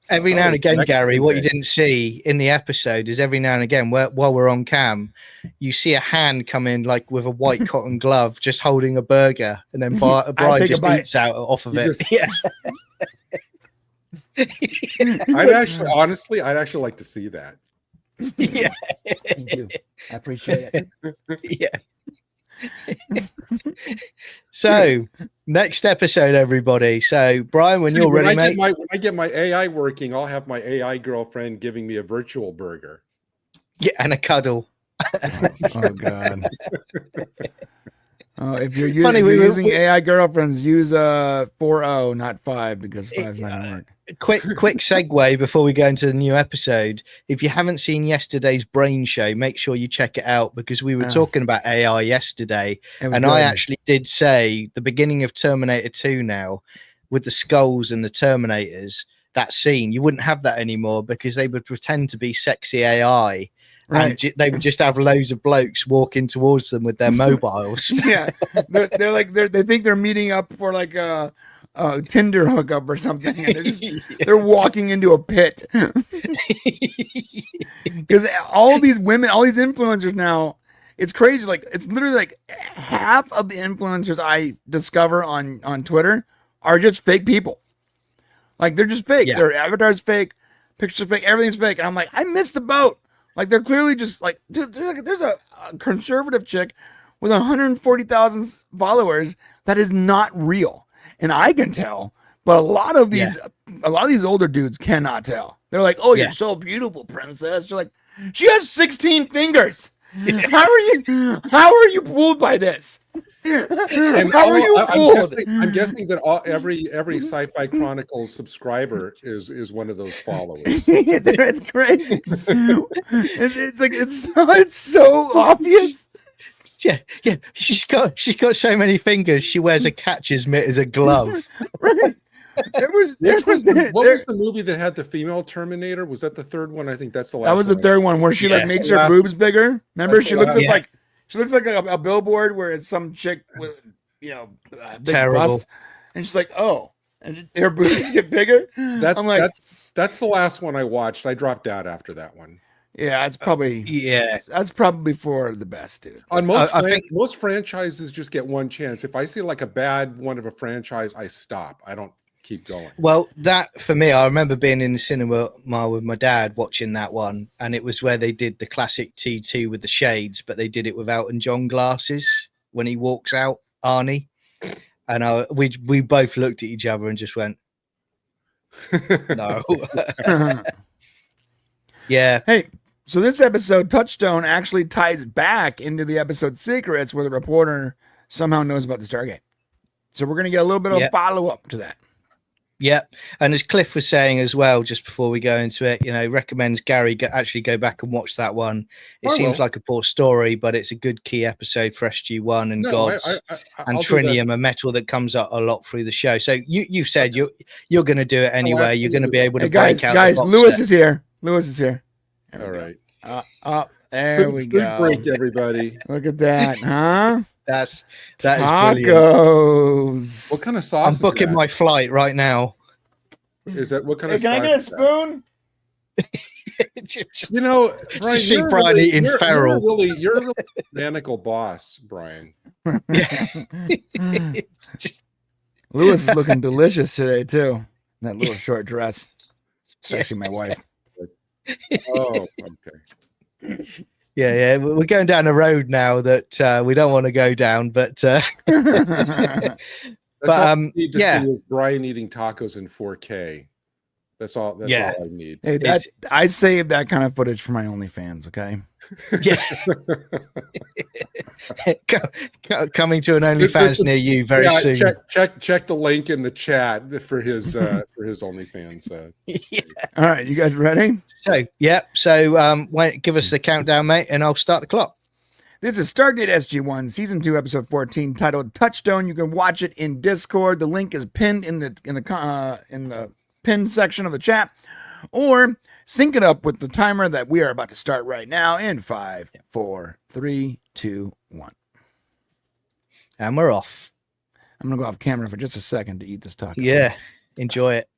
Every now and again, Gary, what you didn't see in the episode is every now and again, while we're on cam, you see a hand come in like with a white cotton glove, just holding a burger, and then Brian just eats off of it. Yeah. I'd actually like to see that. Yeah. Thank you. I appreciate it. Yeah. So next episode, everybody. So Brian, when you're ready, mate. When I get my AI working, I'll have my AI girlfriend giving me a virtual burger. Yeah, and a cuddle. Oh God. If you're using AI girlfriends, use 4.0, not 5, because 5's not gonna work. Quick segue before we go into the new episode. If you haven't seen yesterday's Brain Show, make sure you check it out, because we were talking about AI yesterday, and good. I actually did say the beginning of Terminator 2 now, with the skulls and the Terminators, that scene, you wouldn't have that anymore, because they would pretend to be sexy AI. Right. And they would just have loads of blokes walking towards them with their mobiles. Yeah, they think they're meeting up for like a Tinder hookup or something, and they're walking into a pit because all these women, all these influencers now, it's crazy. Like it's literally like half of the influencers I discover on Twitter are just fake people. Like they're just fake. Yeah. Their avatars fake, pictures fake, everything's fake. And I'm like, I missed the boat. Like they're clearly just like, dude, there's a conservative chick with 140,000 followers that is not real, and I can tell. But a lot of these older dudes cannot tell. They're like, "Oh, you're so beautiful, princess." You're like, "She has 16 fingers. How are you fooled by this? And How are you fooled?" I'm guessing that every Sci-Fi Chronicles subscriber is one of those followers. It's crazy. It's so obvious. Yeah. She's got so many fingers. She wears a catcher's mitt as a glove. Right. What was the movie that had the female Terminator? Was that the third one? I think that's the last. That was the third one where she like makes her boobs bigger. Remember, she looks like a billboard where it's some chick with a big terrible bust, and she's like, oh, and her boobs get bigger. That's the last one I watched. I dropped out after that one. Yeah, that's probably for the best, dude. On most franchises just get one chance. If I see like a bad one of a franchise, I stop. I don't keep going. Well, that for me, I remember being in the cinema with my dad watching that one, and it was where they did the classic T2 with the shades, but they did it with Elton John glasses when he walks out, Arnie, and we both looked at each other and just went, no. Yeah. Hey, so this episode, Touchstone, actually ties back into the episode Secrets, where the reporter somehow knows about the Stargate. So we're going to get a little bit of a follow-up to that. Yeah. And as Cliff was saying as well, just before we go into it, recommends Gary actually go back and watch that one. It seems like a poor story, but it's a good key episode for SG-1 and gods and trinium, a metal that comes up a lot through the show. So you said you're going to do it anyway. You're going to be able to break out. Guys, Lewis is here. All right. There we go. Break, everybody. Look at that, huh? That is brilliant. Tacos. What kind of sauce? I'm booking my flight right now. Is that what kind of? Can I get a spoon? Brian, see Brian eating feral. You're a really maniacal boss, Brian. Lewis is looking delicious today too. In that little short dress. It's actually my wife. Oh, okay. Yeah, we're going down a road now that we don't want to go down, but all I need to see is Brian eating tacos in 4K. That's all. That's all I need. Hey, I saved that kind of footage for my OnlyFans. Okay. Yeah. Coming to an OnlyFans near you very soon. Check the link in the chat for his OnlyFans. All right, you guys ready? So give us the countdown, mate, and I'll start the clock. This is Stargate SG-1, Season 2, Episode 14, titled Touchstone. You can watch it in Discord. The link is pinned in the pinned section of the chat, or sync it up with the timer that we are about to start right now in 5, 4, 3, 2, 1. And we're off. I'm gonna go off camera for just a second to eat this taco. Yeah, enjoy it.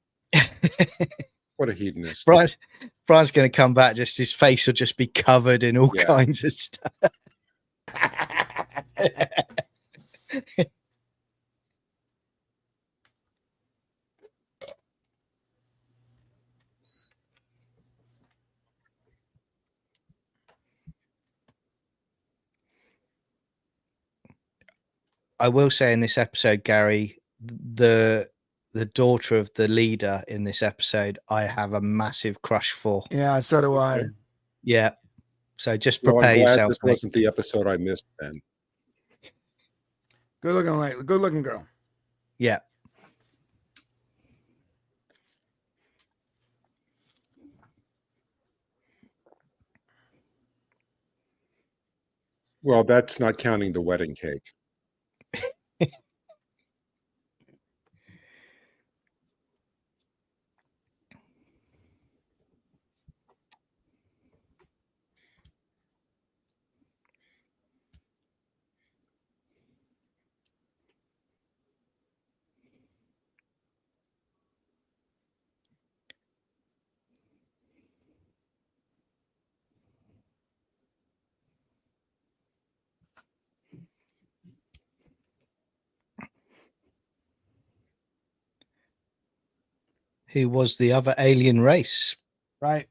What a hedonist. Brian's going to come back, just his face will just be covered in all kinds of stuff. I will say in this episode, Gary, the daughter of the leader in this episode, I have a massive crush for. Yeah, so do I. Yeah. So just prepare yourself. This wasn't the episode I missed then. Good looking girl. Yeah. Well, that's not counting the wedding cake. Who was the other alien race? Right.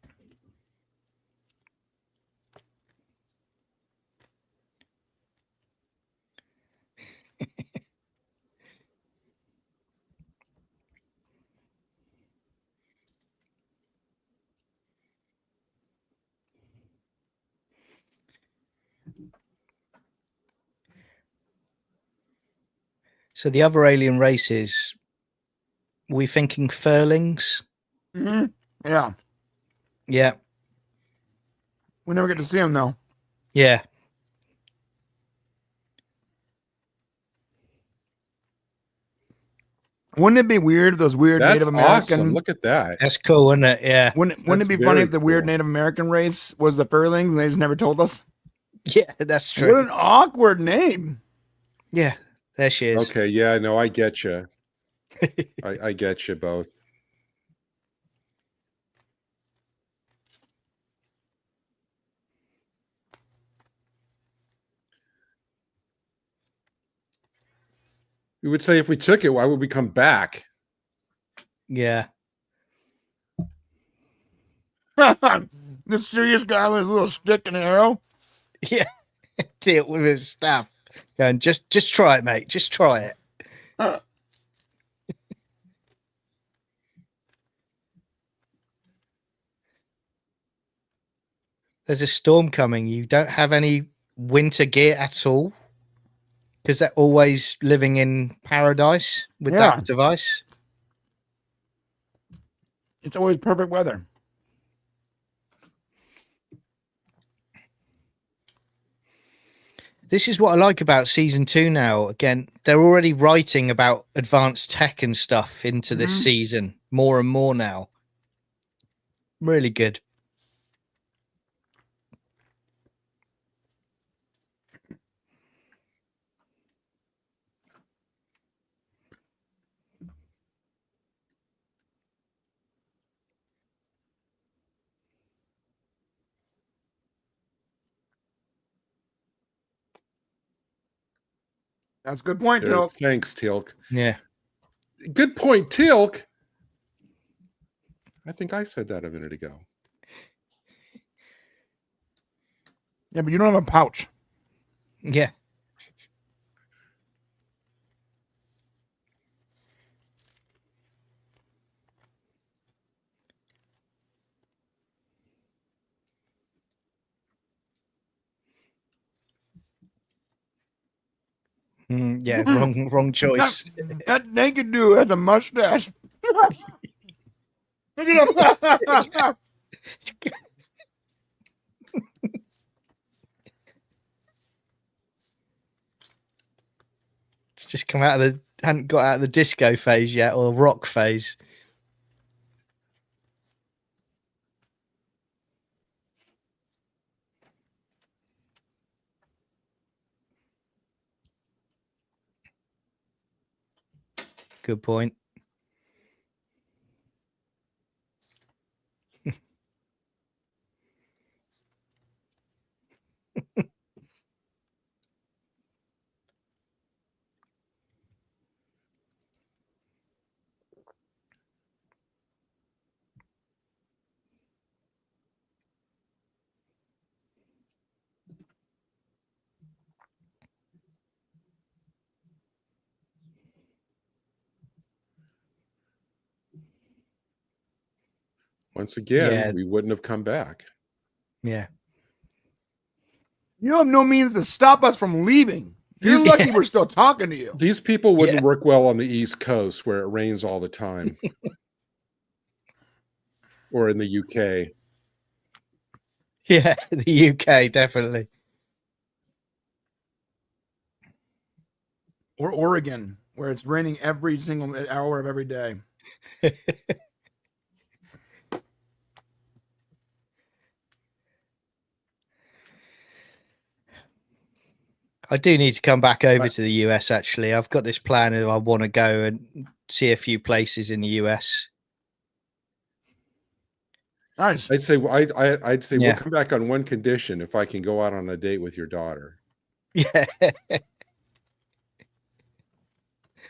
So the other alien races, we thinking furlings? Mm-hmm. Yeah. Yeah. We never get to see them, though. Yeah. Wouldn't it be weird if those weird That's Native American? awesome. Look at that. That's cool, isn't it? Yeah. Wouldn't it That's be funny very if the weird cool. Native American race was the Furlings and they just never told us? Yeah, that's What true. an awkward name. Yeah. There she is. Okay, yeah, no, I get you. I get you both. You would say if we took it, why would we come back? Yeah. This serious guy with a little stick and arrow. Yeah. Deal with his stuff. Going, just try it, mate. Just try it. There's a storm coming. You don't have any winter gear at all because they're always living in paradise with that device. It's always perfect weather. This is what I like about season 2 now. Again, they're already writing about advanced tech and stuff into this season more and more now. Really good. That's a good point, There, Tilk. thanks, Tilk. Yeah. Good point, Tilk. I think I said that a minute ago. Yeah, but you don't have a pouch. Yeah. Yeah, wrong choice. That naked dude has a mustache. Look at him. It's just come out of the hadn't got out of the disco phase yet or rock phase. Good point. Once again, Yeah. we wouldn't have come back. Yeah. You have no means to stop us from leaving. You're lucky we're still talking to you. These people wouldn't work well on the East Coast where it rains all the time. Or in the UK. Yeah, the UK, definitely. Or Oregon, where it's raining every single hour of every day. I do need to come back over to the US, actually. I've got this plan and I want to go and see a few places in the US. Nice. I'd say we'll come back on one condition: if I can go out on a date with your daughter. Yeah.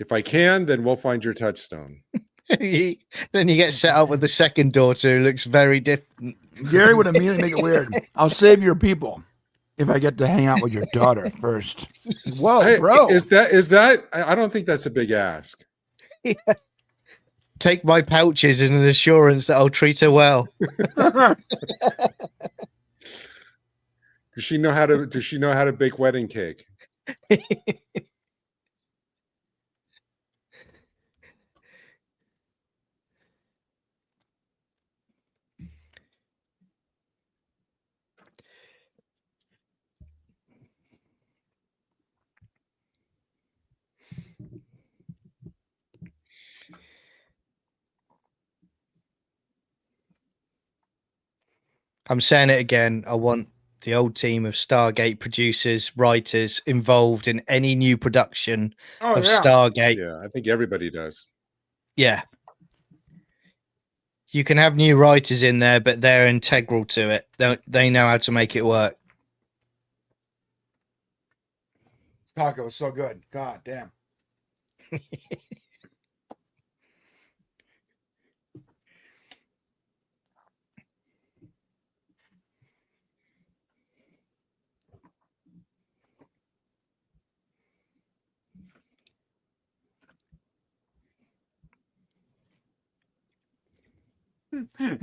If I can, then we'll find your touchstone. Then you get set up with the second daughter who looks very different. Gary would immediately make it weird. I'll save your people if I get to hang out with your daughter first. Whoa, bro. Is that? I don't think that's a big ask. Yeah. Take my pouches in an assurance that I'll treat her well. Does she know how to bake wedding cake? I'm saying it again. I want the old team of Stargate producers, writers involved in any new production of Stargate. Yeah, I think everybody does. Yeah. You can have new writers in there, but they're integral to it. They know how to make it work. Taco is so good. God damn.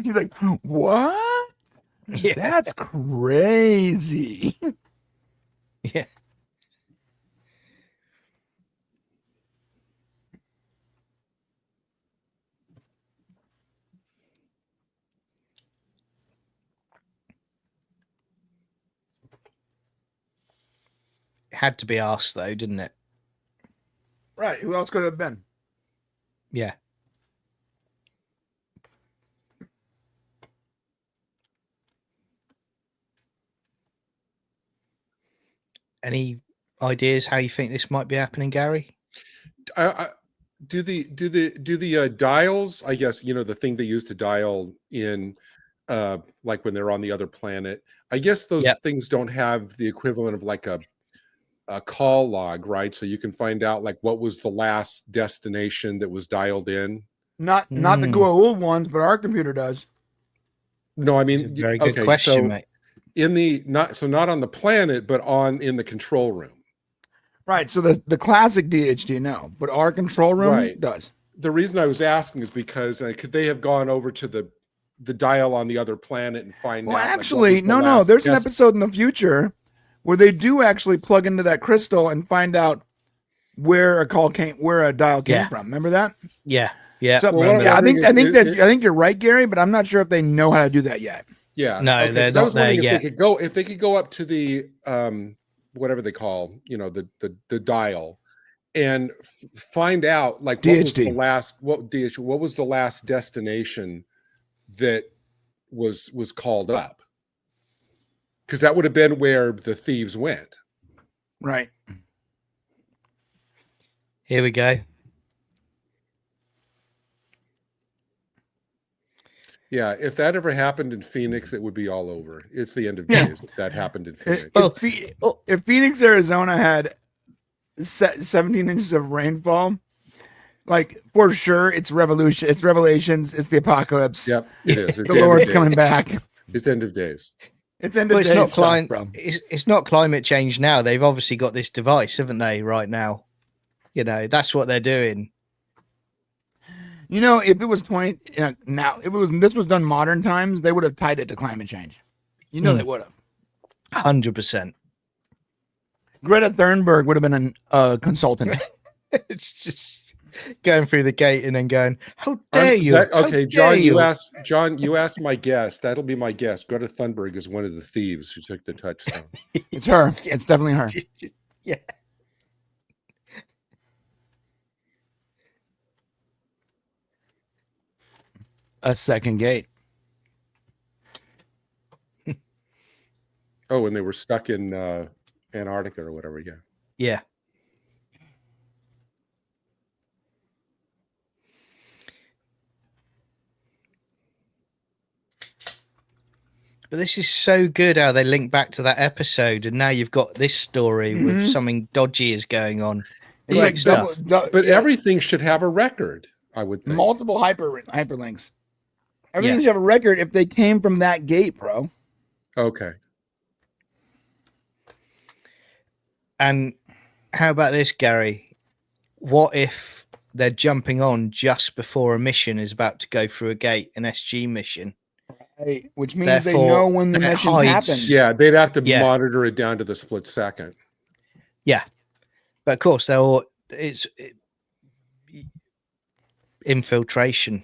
He's like, what? Yeah. That's crazy. Yeah. It had to be asked, though, didn't it? Right. Who else could it have been? Yeah. Any ideas how you think this might be happening, Gary? Do the dials? I guess the thing they use to dial in, like when they're on the other planet. I guess those things don't have the equivalent of like a call log, right? So you can find out like what was the last destination that was dialed in. Not the Goa'uld ones, but our computer does. No, I mean, very good question, so mate. Not on the planet, but in the control room. Right. So the classic DHD, no, but our control room does. The reason I was asking is because could they have gone over to the dial on the other planet and find out? Well, actually, no. There's an episode in the future where they do actually plug into that crystal and find out where a dial came from. Remember that? Yeah. Yeah. So, I think you're right, Gary, but I'm not sure if they know how to do that yet. Yeah. No, they're not there yet. If they could go up to the whatever they call, the dial and find out like DHD. what was the last destination that was called up. Because that would have been where the thieves went. Right. Here we go. Yeah, if that ever happened in Phoenix, it would be all over. It's the end of days if that happened in Phoenix. If Phoenix, Arizona had 17 inches of rainfall, like for sure, it's revolution. It's Revelations. It's the apocalypse. Yep, it is. It's the Lord's coming back. It's end of days. It's end of days. It's not climate change now. They've obviously got this device, haven't they? Right now, that's what they're doing. If it was this was done modern times, they would have tied it to climate change. They would have. 100%. Greta Thunberg would have been a consultant. It's just going through the gate and then going, "How dare you?" Okay, John, you asked my guess. That'll be my guess. Greta Thunberg is one of the thieves who took the Touchstone. It's her. It's definitely her. Yeah. A second gate. Oh, and they were stuck in Antarctica or whatever. Yeah. Yeah. But this is so good how they link back to that episode, and now you've got this story with something dodgy is going on. But everything should have a record. I would think. Multiple hyperlinks. Everything should have a record if they came from that gate, bro. Okay. And how about this, Gary? What if they're jumping on just before a mission is about to go through a gate, an SG mission? Right. Which means Therefore, they know when the missions happen. Yeah, they'd have to monitor it down to the split second. Yeah. But of course, it's infiltration.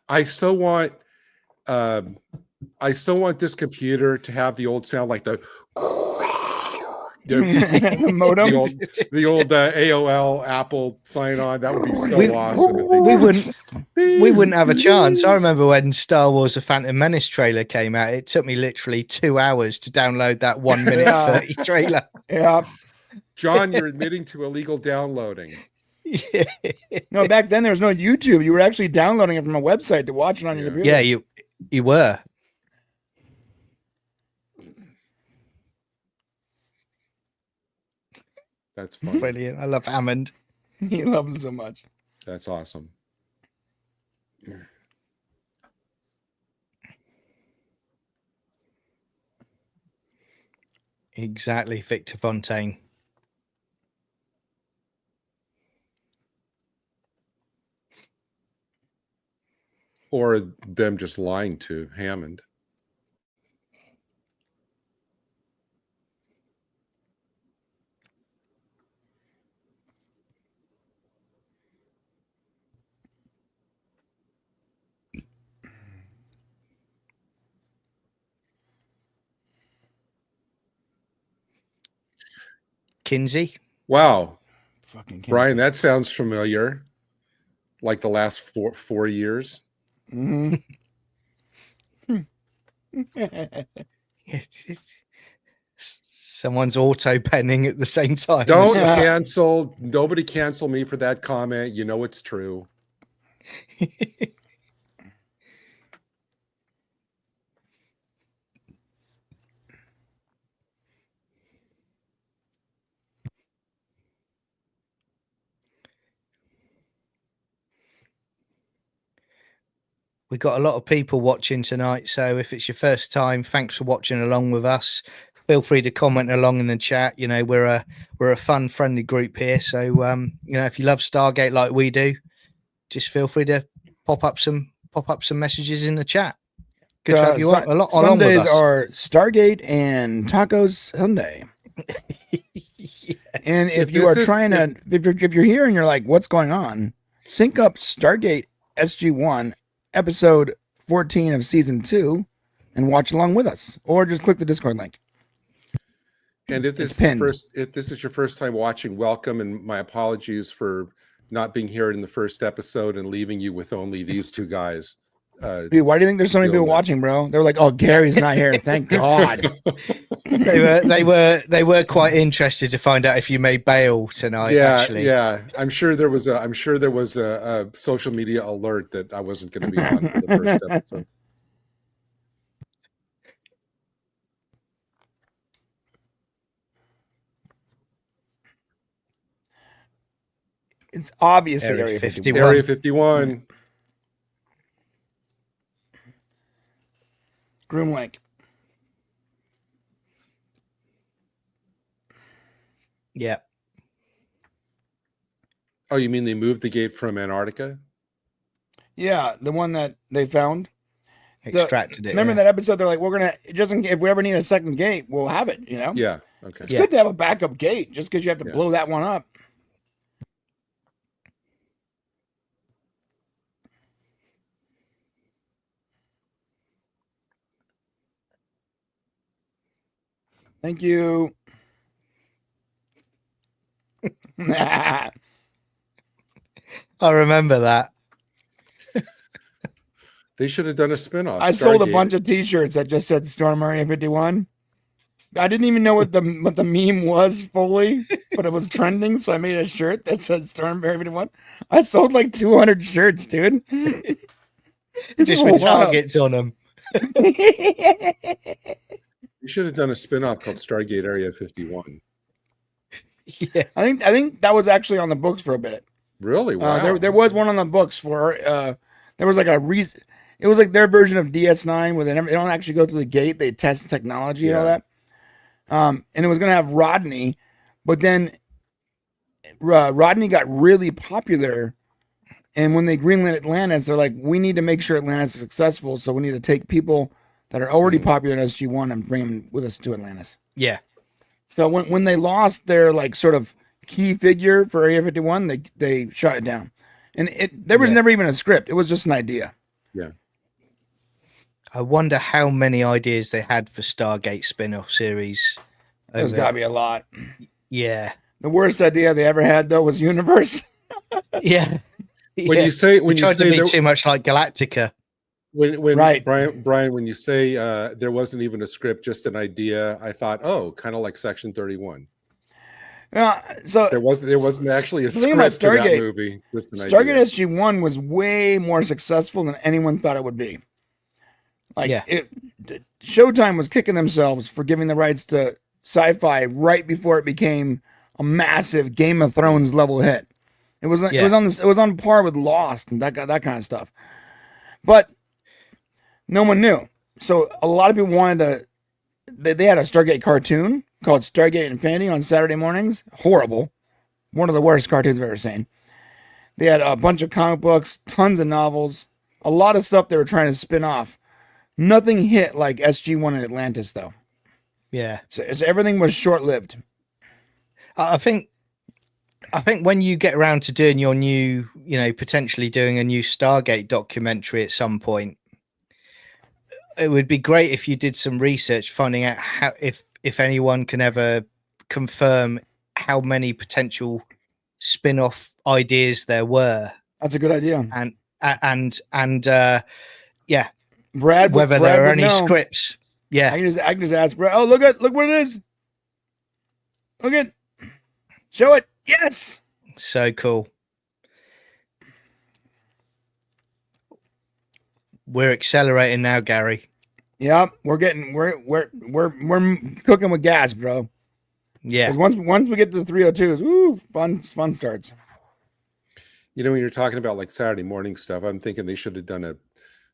I so want this computer to have the old sound like the modem, the old AOL Apple sign on. That would be so awesome. We wouldn't have a chance. I remember when Star Wars: The Phantom Menace trailer came out. It took me literally 2 hours to download that 1 minute 30 trailer. Yeah, John, you're admitting to illegal downloading. Yeah. No, back then there was no YouTube. You were actually downloading it from a website to watch it on your computer. Yeah, you were. That's fun. Brilliant. I love Hammond. He loves him so much. That's awesome. Exactly, Victor Fontaine. Or them just lying to Hammond. Kinsey. Wow. Fucking Kinsey. Brian, that sounds familiar. Like the last four years. Mm-hmm. Someone's auto penning at the same time. Don't cancel. Nobody cancel me for that comment. You know it's true. We've got a lot of people watching tonight, so if it's your first time, thanks for watching along with us. Feel free to comment along in the chat. You know, we're a fun, friendly group here. So you know, if you love Stargate like we do, just feel free to pop up some messages in the chat. Good to have you on, along Sundays with us. are Stargate and Tacos Sunday. Yeah. And if you're here and you're like, what's going on? Sync up Stargate SG-1 episode 14 of season 2 and watch along with us, or just click the Discord link. And if this is your first time watching, welcome, and my apologies for not being here in the first episode and leaving you with only these two guys. Dude, why do you think there's so many people watching, bro? They're like, "Oh, Gary's not here." Thank God. They were quite interested to find out if you made bail tonight. Yeah. I'm sure there was a social media alert that I wasn't going to be on for the first episode. It's obviously Area 51. Area 51. Groom link. Yeah. Oh, you mean they moved the gate from Antarctica? Yeah, the one that they found. Extracted it. Remember that episode? They're like, we're gonna if we ever need a second gate, we'll have it. You know? Yeah. Okay. It's good to have a backup gate, just because you have to blow that one up. Thank you. I remember that. They should have done a spin-off. I sold a bunch of t-shirts that just said Storm Area 51. I didn't even know what the meme was fully, but it was trending, so I made a shirt that said Storm Area 51. I sold like 200 shirts, dude. Just with targets on them. You should have done a spin-off called Stargate Area 51. Yeah. I think that was actually on the books for a bit. Really? Wow. There was one on the books for there was like a reason. It was like their version of DS9 where they don't actually go through the gate. They test technology and all that. And it was going to have Rodney, but then Rodney got really popular. And when they greenlit Atlantis, they're like, we need to make sure Atlantis is successful. So we need to take people that are already popular in SG-1 and bring them with us to Atlantis. Yeah. So when they lost their like sort of key figure for Area 51, they shut it down. And there was never even a script. It was just an idea. Yeah. I wonder how many ideas they had for Stargate spin-off series. There's got to be a lot. Yeah. The worst idea they ever had, though, was Universe. Yeah. When you say tried to be too much like Galactica. When right. Brian, when you say there wasn't even a script, just an idea, I thought, oh, kind of like Section 31. So there wasn't actually a script to that movie. Just an Stargate idea. SG-1 was way more successful than anyone thought it would be. Like Showtime was kicking themselves for giving the rights to Sci-Fi right before it became a massive Game of Thrones level hit. It was on par with Lost and that kind of stuff. But no one knew. So a lot of people wanted to. They had a Stargate cartoon called Stargate Infinity on Saturday mornings. Horrible. One of the worst cartoons I've ever seen. They had a bunch of comic books, tons of novels, a lot of stuff they were trying to spin off. Nothing hit like SG-1 and Atlantis, though. Yeah. So everything was short-lived. I think when you get around to doing your new, potentially doing a new Stargate documentary at some point, it would be great if you did some research finding out how, if anyone can ever confirm how many potential spin-off ideas there were. That's a good idea. And Brad, whether there are any scripts. Yeah. I can just ask Brad, look what it is. Look at, show it. Yes. So cool. We're accelerating now, Gary. Yep, we're cooking with gas, bro. Yeah. Once we get to the 302s, woo, fun starts. When you're talking about like Saturday morning stuff, I'm thinking they should have done a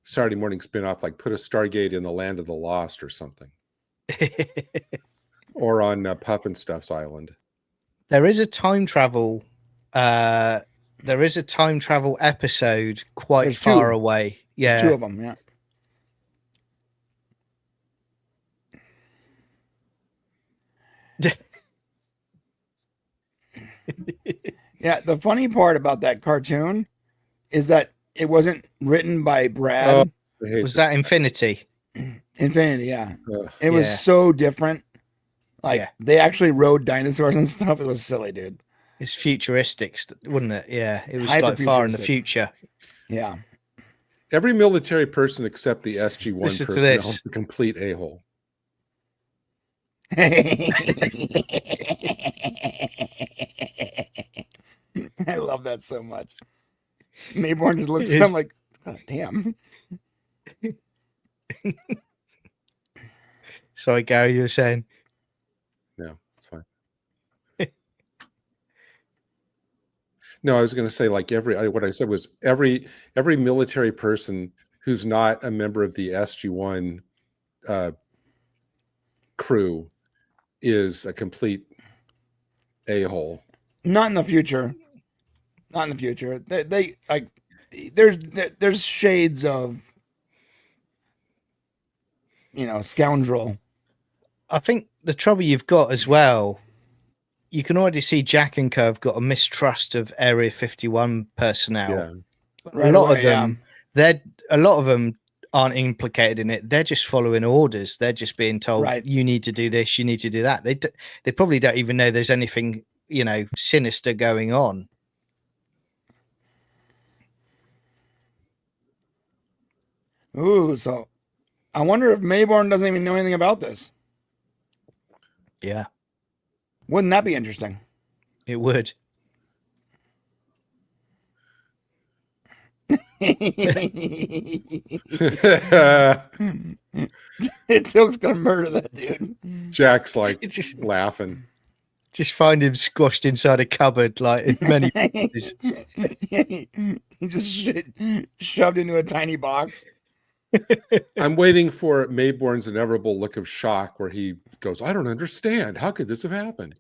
Saturday morning spinoff, like put a Stargate in the Land of the Lost or something, or on Puff and Stuff's Island. There is a time travel. There is a time travel episode quite far away. Yeah, There's 2 of them. Yeah. Yeah, the funny part about that cartoon is that it wasn't written by Brad. Was that Infinity? Infinity, yeah. It was so different. Like they actually rode dinosaurs and stuff. It was silly, dude. It's futuristic, wasn't it? Yeah, it was like far in the future. Yeah. Every military person except the SG-1 personnel is a complete a-hole. I love that so much. Mayborn just looks at him like, oh, damn. Sorry, Gary, you were saying? No, it's fine. No, I was going to say, like, what I said was every military person who's not a member of the SG-1 crew is a complete a-hole. Not in the future. Not in the future. They like there's shades of scoundrel. I think the trouble you've got as well, you can already see Jack and Co have got a mistrust of Area 51 personnel. Yeah. A lot of them aren't implicated in it. They're just following orders. They're just being told, you need to do this, you need to do that. They probably don't even know there's anything, sinister going on. Ooh, so I wonder if Mayborn doesn't even know anything about this. Yeah. Wouldn't that be interesting? It would. Tilk's gonna murder that dude. Jack's like just laughing. Just find him squashed inside a cupboard, like in many places. He just shoved into a tiny box. I'm waiting for Mayborn's inevitable look of shock where he goes, I don't understand. How could this have happened?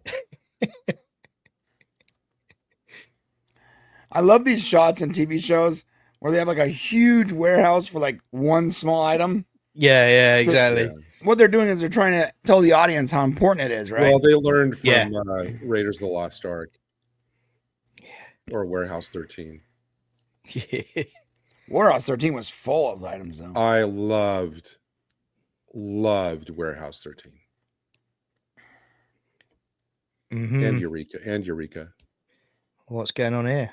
I love these shots in TV shows where they have like a huge warehouse for like one small item. Yeah, exactly. Yeah. What they're doing is they're trying to tell the audience how important it is, right? Well, they learned from Yeah. Raiders of the Lost Ark or Warehouse 13. Warehouse 13 was full of items, though. I loved Warehouse 13. Mm-hmm. And Eureka. What's going on here?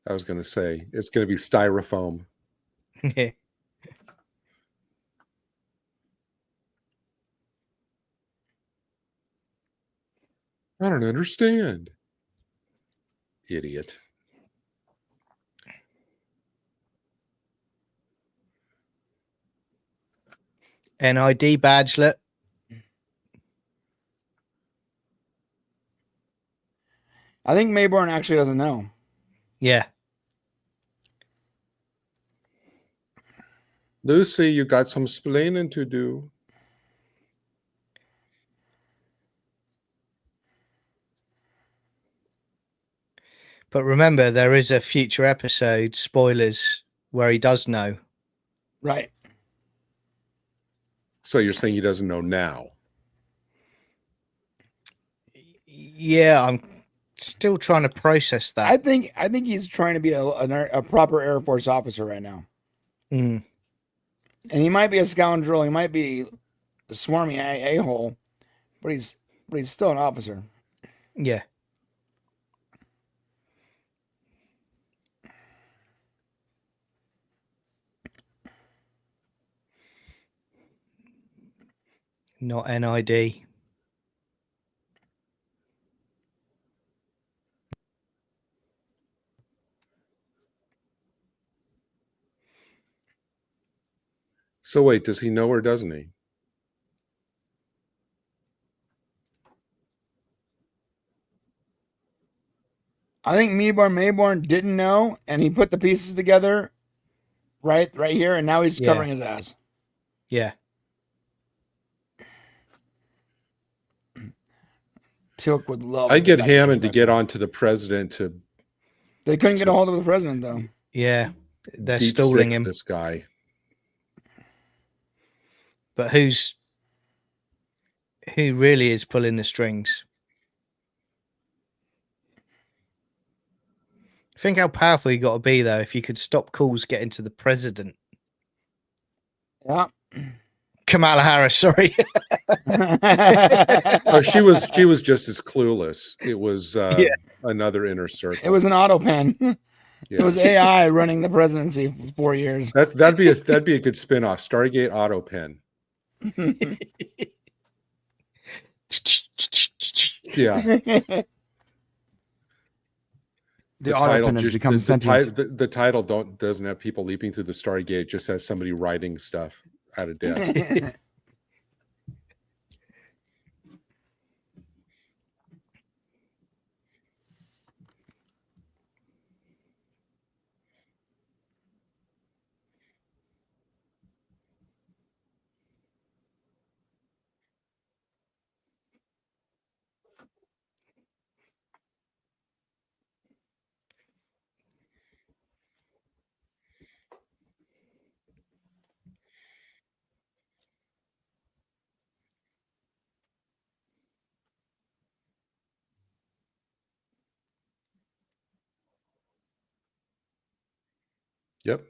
I was going to say, it's going to be styrofoam. Yeah. I don't understand. Idiot. NID badgelet. I think Mayborn actually doesn't know. Yeah. Lucy, you got some splaining to do. But remember, there is a future episode, spoilers, where he does know. Right. So you're saying he doesn't know now? Yeah, I'm still trying to process that. I think he's trying to be a proper Air Force officer right now. Mm. And he might be a scoundrel. He might be a swarmy a-hole, but he's still an officer. Yeah. Not NID. So wait, does he know or doesn't he? I think Mayborn didn't know, and he put the pieces together right here, and now he's covering his ass. Yeah. Teal'c would love. I'd get Hammond to get onto the president to. They couldn't get a hold of the president, though. Yeah. They're deep stalling six him. This guy. But who really is pulling the strings? Think how powerful you got to be, though, if you could stop calls getting to the president. Yeah. Kamala Harris, sorry. Oh, she was just as clueless. It was another inner circle. It was an auto pen. Yeah. It was AI running the presidency for 4 years. That'd be a good spin-off. Stargate Auto Pen. Yeah. The auto pen has become sentient. The title doesn't have people leaping through the Stargate. It just has somebody writing stuff at a desk. Yep.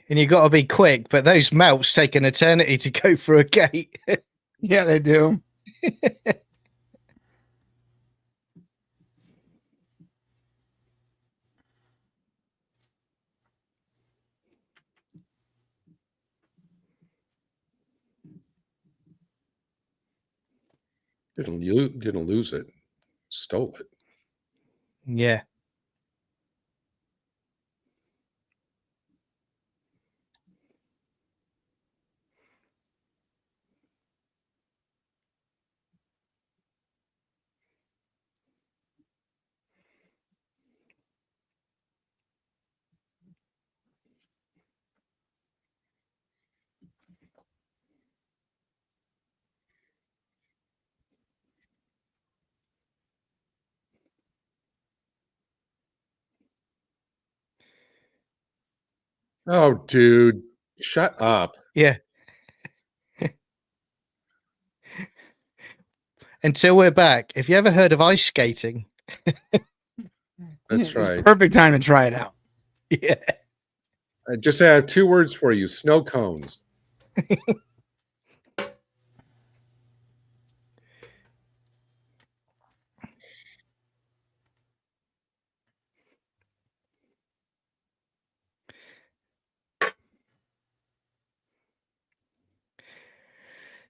and you got to be quick. But those melts take an eternity to go through a gate. Yeah, they do. Didn't lose it. Stole it. Yeah. Oh, dude, shut up. Yeah. Until we're back. Have you ever heard of ice skating? That's right. It's perfect time to try it out. Yeah. I just have 2 words for you: snow cones.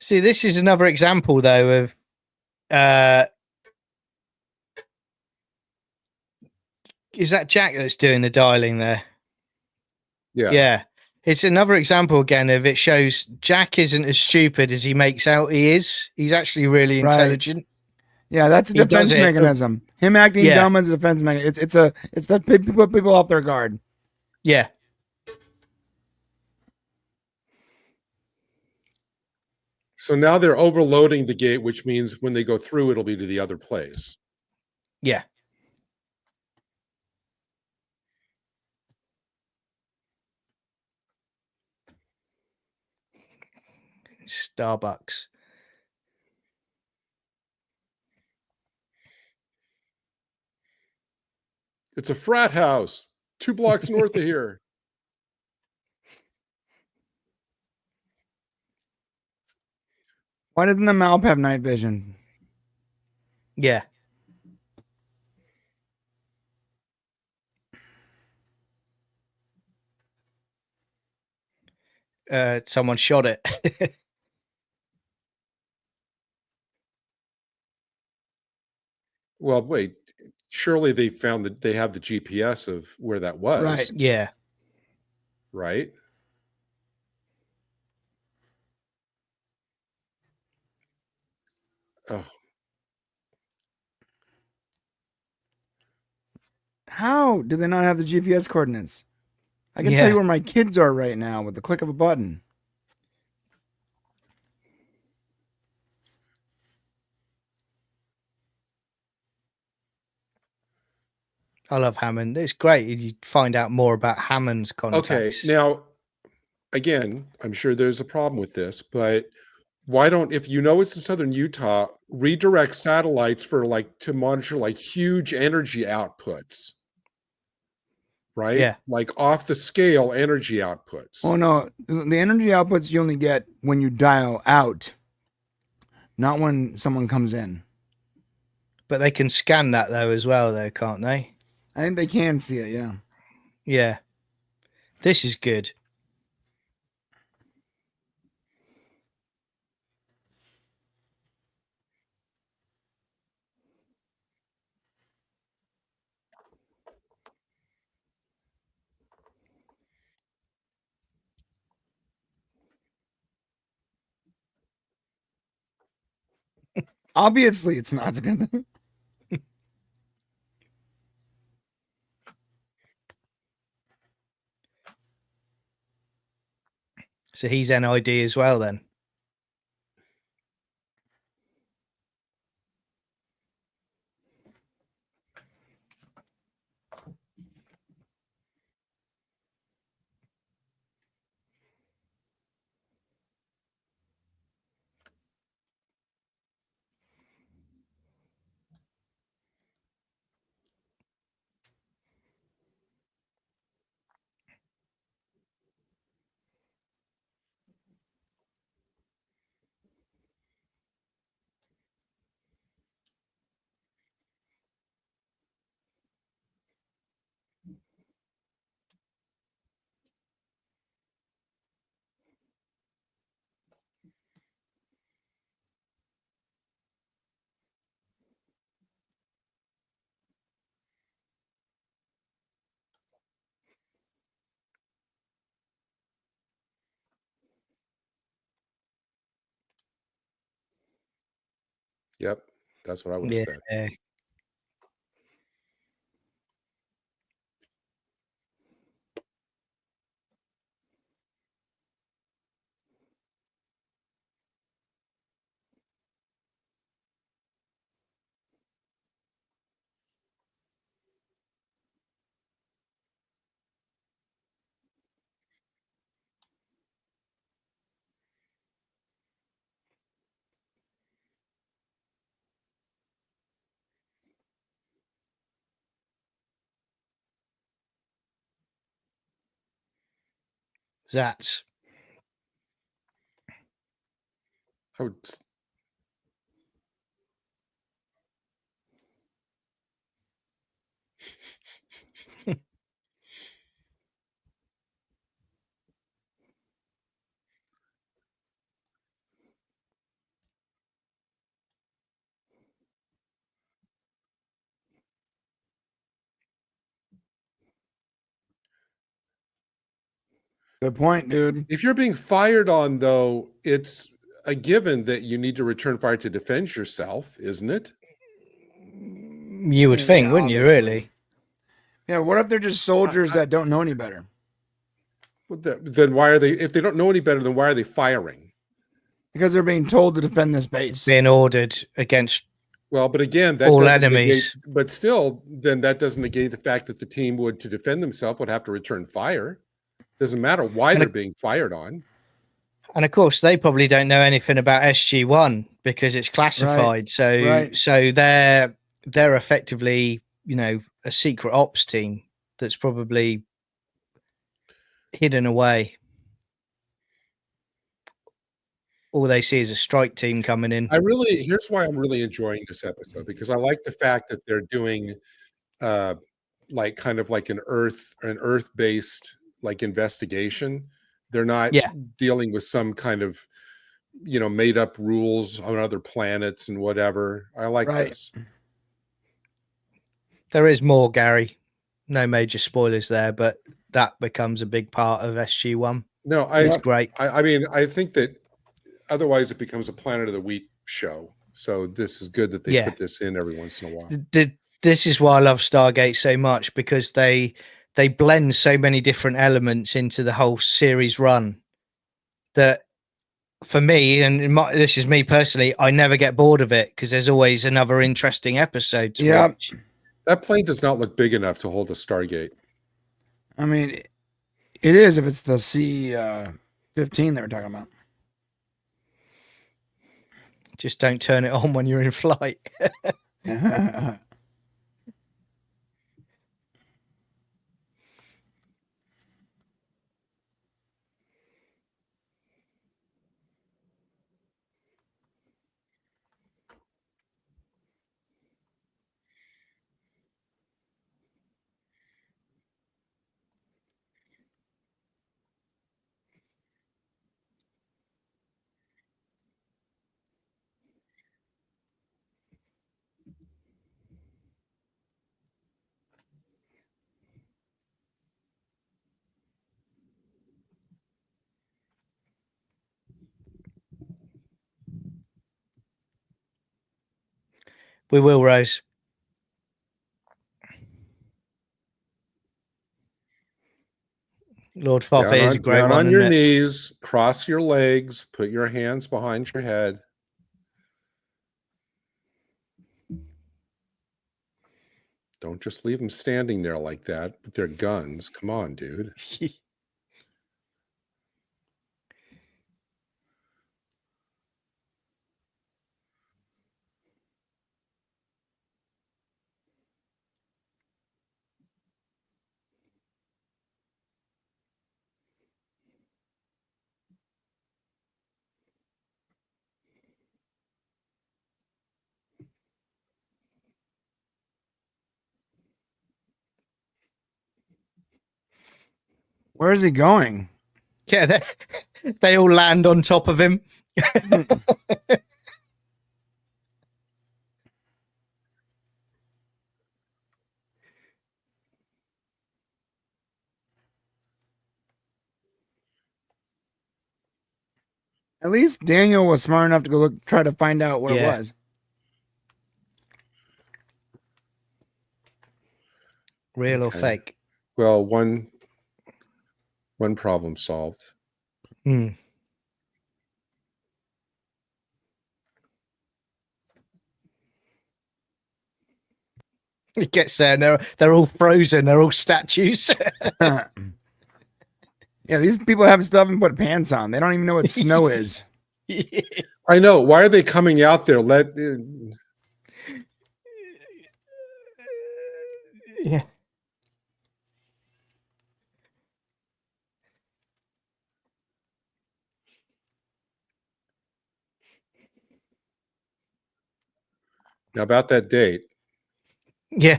See, this is another example, though, of is that Jack that's doing the dialing there? Yeah. Yeah. It's another example again of it shows Jack isn't as stupid as he makes out he is. He's actually really intelligent. Yeah, that's a He does defense it. mechanism. Him acting Yeah. dumb is a defense mechanism. It's to put people off their guard. Yeah. So now they're overloading the gate, which means when they go through, it'll be to the other place. Yeah. Starbucks. It's a frat house 2 blocks north of here. Why doesn't the Malp have night vision? Yeah. Someone shot it. Well, wait. Surely they found that they have the GPS of where that was. Right. Yeah. Right? Oh, How do they not have the GPS coordinates? I can tell Yeah. you where my kids are right now with the click of a button. I love Hammond. It's great. You find out more about Hammond's contacts. okay. Now, again, I'm sure there's a problem with this, but why don't, if you know it's in southern Utah, redirect satellites for like to monitor like huge energy outputs, right? Yeah. Like off the scale energy outputs. Oh no, the energy outputs you only get when you dial out, not when someone comes in. But they can scan that though as well, though, can't they? I think they can see it, yeah. Yeah. This is good. Obviously, it's not going to. So he's NID as well then. Yep, that's what I would have said. Yeah. That's I would. Good point, dude. If you're being fired on, though, it's a given that you need to return fire to defend yourself, isn't it? you would think, wouldn't you? obviously. Really? Yeah. What if they're just soldiers that don't know any better? Well, then why are they? If they don't know any better, then why are they firing? Because they're being told to defend this base. Being ordered against Well, but again, that all doesn't enemies. negate, but still, then that doesn't negate the fact that the team would, to defend themselves, would have to return fire. Doesn't matter why they're being fired on. And of course, they probably don't know anything about SG-1 because it's classified. So they're effectively, a secret ops team that's probably hidden away. All they see is a strike team coming in. Here's why I'm really enjoying this episode, because I like the fact that they're doing like kind of like an earth-based like investigation. They're not dealing with some kind of made up rules on other planets and whatever. I like this. There is more, Gary. No major spoilers there, but that becomes a big part of SG-1. No, it's great. I mean, I think that otherwise it becomes a Planet of the Week show. So this is good that they put this in every once in a while. This is why I love Stargate so much, because they blend so many different elements into the whole series run that for me, and this is me personally, I never get bored of it because there's always another interesting episode to watch. That plane does not look big enough to hold a Stargate. I mean, it is if it's the C-15 they were talking about. Just don't turn it on when you're in flight. We will, Rose. Lord Foffa is a great one. On your knees, cross your legs, put your hands behind your head. Don't just leave them standing there like that with their guns. Come on, dude. Where is he going? Yeah, they all land on top of him. At least Daniel was smart enough to go try to find out what it was. Real or Okay. fake? Well, one problem solved. Hmm. It gets there and they're all frozen. They're all statues. Yeah, these people have stuff and put pants on. They don't even know what snow is. I know. Why are they coming out there? Yeah. Now about that date. Yeah.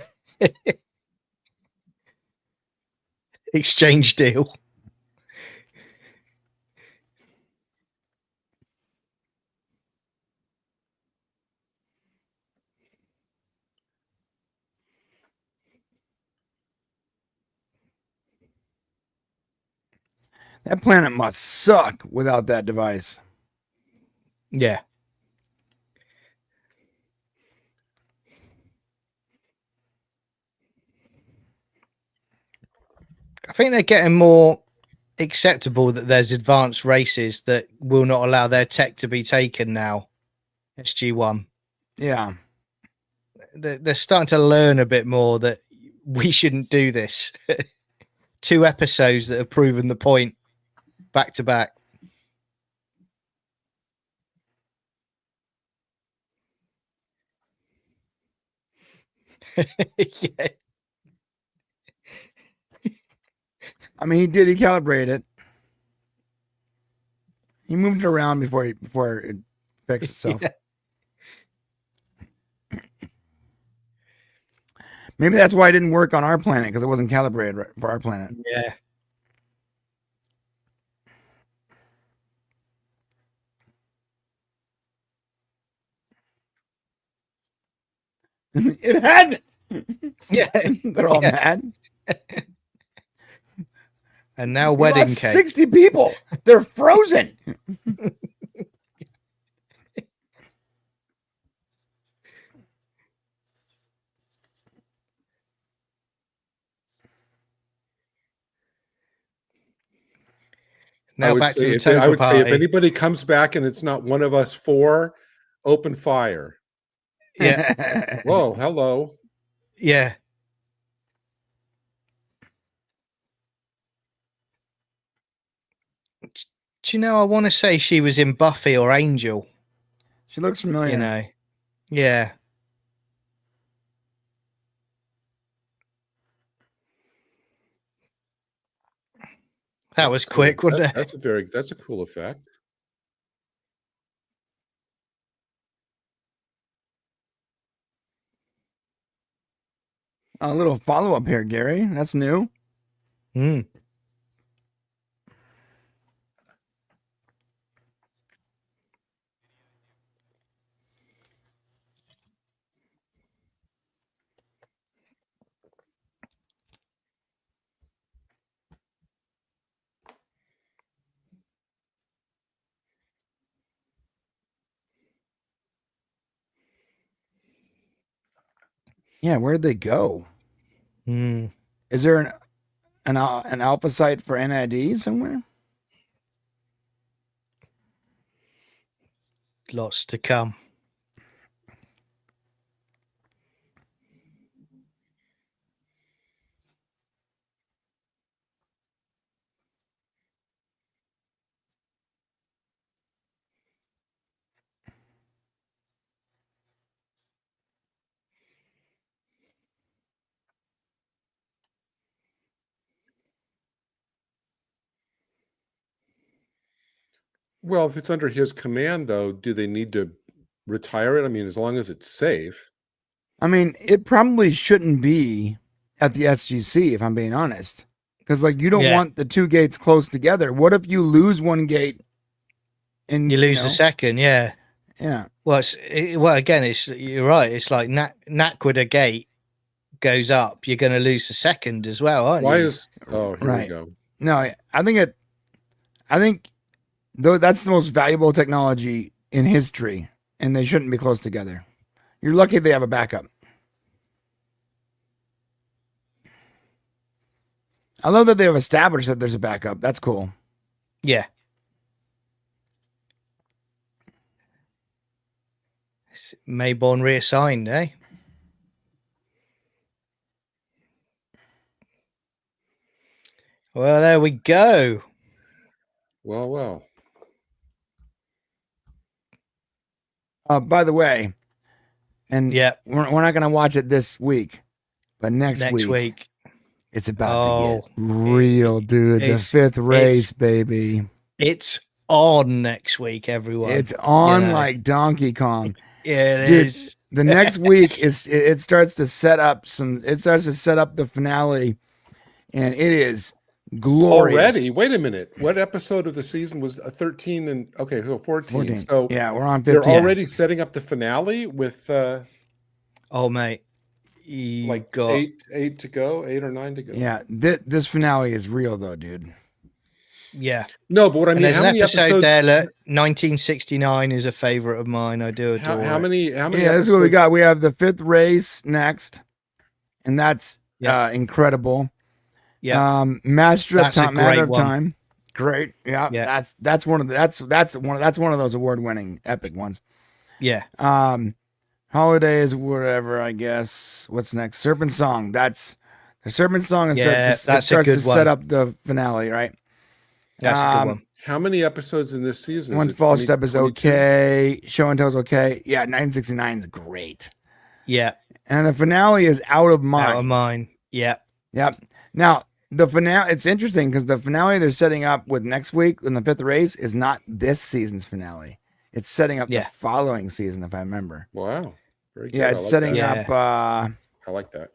Exchange deal. That planet must suck without that device. Yeah. I think they're getting more acceptable that there's advanced races that will not allow their tech to be taken now. SG-1. Yeah. They're starting to learn a bit more that we shouldn't do this. 2 episodes that have proven the point back to back. Yeah. I mean, he calibrated it. He moved it around before it fixed itself. Yeah. Maybe that's why it didn't work on our planet, because it wasn't calibrated for our planet. Yeah. It hasn't. Yeah. They're all mad. And now We wedding lost cake. 60 people. They're frozen. Now back to the I Toba would say if party. anybody comes back and it's not one of us 4, open fire. Yeah. Whoa, hello. Yeah. Do you know, I want to say she was in Buffy or Angel. She looks familiar. You know. Yeah. That was Cool. quick, wasn't it? That's a cool effect. A little follow-up here, Gary. That's new. Mm. Yeah, where'd they go? Mm. Is there an alpha site for NID somewhere? Lots to come. Well, if it's under his command, though, do they need to retire it? I mean, as long as it's safe. I mean, it probably shouldn't be at the SGC, if I'm being honest. Because, like, you don't want the 2 gates close together. What if you lose one gate and you lose the second? Yeah. Yeah. Well, again, you're right. It's like Nakwada gate goes up, you're going to lose the second as well, aren't you? Here we go. No, I think though that's the most valuable technology in history, and they shouldn't be close together. You're lucky they have a backup. I love that they have established that there's a backup. That's cool. Yeah. Mayborn reassigned, eh? Well, there we go. Well. By the way, and yeah, we're not going to watch it this week, but next week it's about to get real, dude. The fifth race, baby. It's on next week, everyone. It's on like Donkey Kong. Yeah, it dude, is. The next week it starts to set up the finale, and it is glorious. Already? Wait a minute. What episode of the season was 13 and 14? So yeah, we're on 15. They're already setting up the finale with oh mate. Like got 8 to go, 8 or 9 to go. Yeah, this finale is real though, dude. Yeah. No, but what I mean, there's how an many episode episodes there? Look, 1969 is a favorite of mine. I do adore how many Yeah, this is what we got. We have the fifth race next, and that's incredible. Yeah. Master of Time. Great. Yeah. That's one of those award-winning epic ones. Yeah. Holidays, whatever, I guess. What's next? Serpent Song. That's the Serpent Song. Starts to set up the finale, right? That's a good one. How many episodes in this season? One false step is okay. Show and tell is okay. Yeah, 969 is great. Yeah. And the finale is Out of Mind. Out of Mind. Yeah. Yep. Now, the finale, it's interesting because the finale they're setting up with next week in the fifth race is not this season's finale. It's setting up the following season, if I remember. Wow. Very good. Yeah, it's setting up. I like that.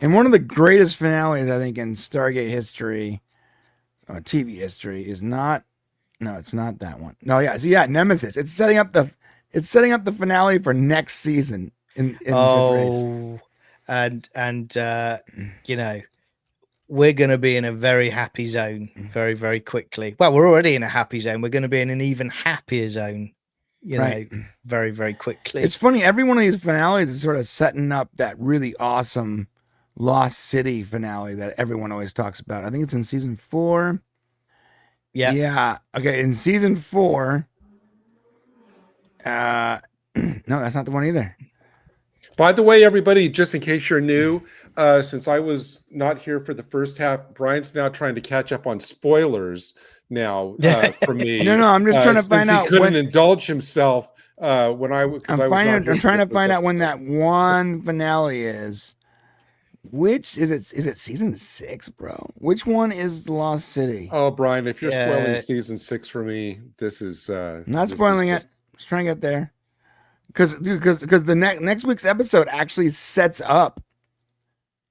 And one of the greatest finales, I think, in Stargate history, or TV history, is not. No, it's not that one. No, Nemesis. It's setting up the finale for next season in the fifth race. And you know, we're going to be in a very happy zone very, very quickly. Well, we're already in a happy zone. We're going to be in an even happier zone, you know, very, very quickly. It's funny. Every one of these finales is sort of setting up that really awesome Lost City finale that everyone always talks about. I think it's in season 4. Yeah. Yeah. Okay. In season 4. No, that's not the one either. By the way, everybody, just in case you're new, since I was not here for the first half, Brian's now trying to catch up on spoilers now for me. No, I'm just trying to find out. He couldn't indulge himself when I'm trying to find out when that one finale is. Which is it? Is it season 6, bro? Which one is the Lost City? Oh, Brian, if you're spoiling season 6 for me, this is I'm not spoiling it. Just trying to get there. Because the next week's episode actually sets up.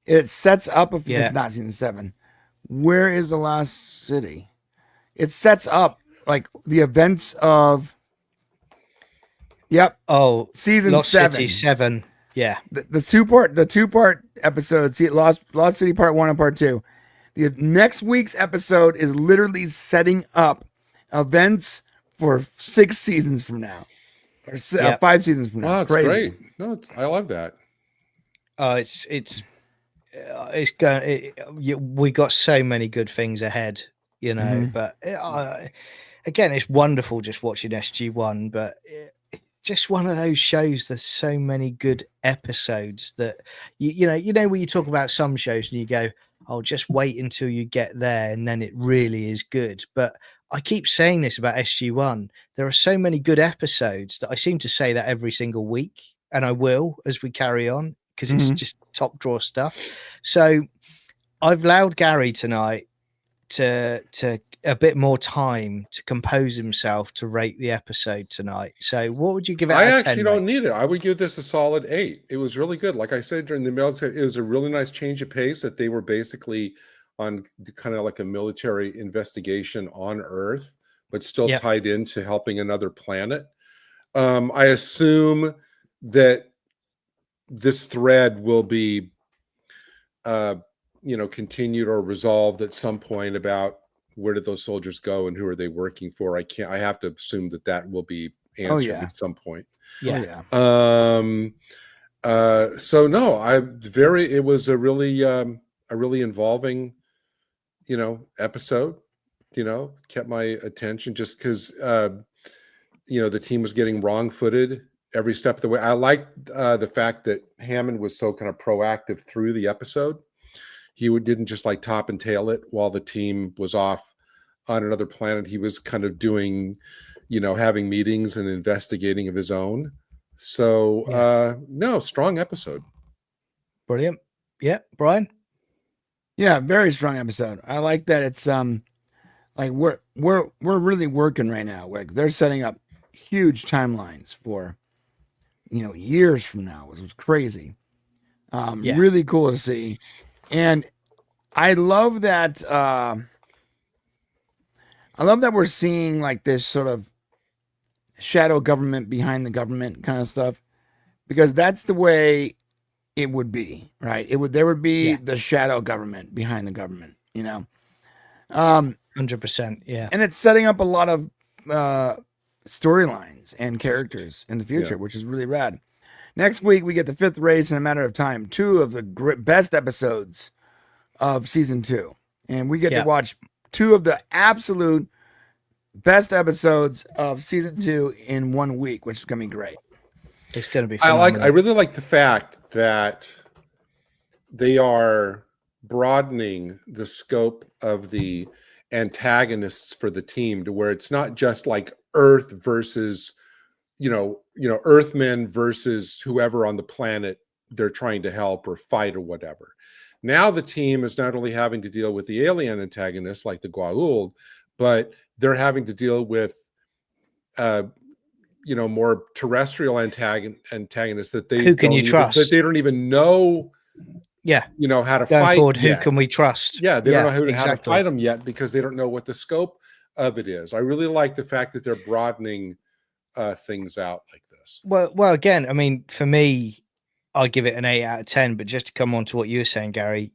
It sets up. It's not season 7. Where is the Lost City? It sets up like the events of. Yep. Oh, season Lost 7. City 7. Yeah. The two-part episode. See, Lost City Part 1 and Part 2. The next week's episode is literally setting up events for 6 seasons from now. Or 5 seasons from now. Wow, it's crazy. Great. No, I love that. It's going. We got so many good things ahead, you know. Mm-hmm. But again, it's wonderful just watching SG-1. But it's just one of those shows. There's so many good episodes that you know when you talk about some shows and you go, "Oh, just wait until you get there, and then it really is good." But I keep saying this about SG-1. There are so many good episodes that I seem to say that every single week, and I will as we carry on because it's just top drawer stuff. So I've allowed Gary tonight to a bit more time to compose himself to rate the episode tonight. So what would you give it? I actually don't need it. I would give this a solid 8. It was really good. Like I said during the mail, it was a really nice change of pace that they were basically on kind of like a military investigation on Earth, but still tied into helping another planet. I assume that this thread will be, continued or resolved at some point about where did those soldiers go and who are they working for. I have to assume that will be answered at some point. Yeah. So no, it was a really involving episode, kept my attention just because, the team was getting wrong-footed every step of the way. I liked the fact that Hammond was so kind of proactive through the episode. He didn't just like top and tail it while the team was off on another planet. He was kind of doing, having meetings and investigating of his own. So, no, strong episode. Brilliant. Yeah, Brian? Yeah, very strong episode. I like that it's like we're really working right now. Like they're setting up huge timelines for years from now, which was crazy. Really cool to see. And I love that we're seeing like this sort of shadow government behind the government kind of stuff, because that's the way it would be, right? There would be the shadow government behind the government, 100%. Yeah. And it's setting up a lot of storylines and characters in the future, which is really rad. Next week, we get the 5th race in a matter of time, 2 of the best episodes of season 2. And we get to watch 2 of the absolute best episodes of season 2 in 1 week, which is going to be great. It's going to be phenomenal. I really like the fact that they are broadening the scope of the antagonists for the team to where it's not just like Earth versus Earthmen versus whoever on the planet they're trying to help or fight or whatever. Now the team is not only having to deal with the alien antagonists like the Goa'uld, but they're having to deal with more terrestrial antagonists that they who can you trust, that they don't even know how to fight forward. Yet. Who can we trust? They don't know how to fight them yet because they don't know what the scope of it is. I really like the fact that they're broadening things out like this. Well, again, I mean, for me, I'll give it an 8 out of 10. But just to come on to what you were saying, Gary,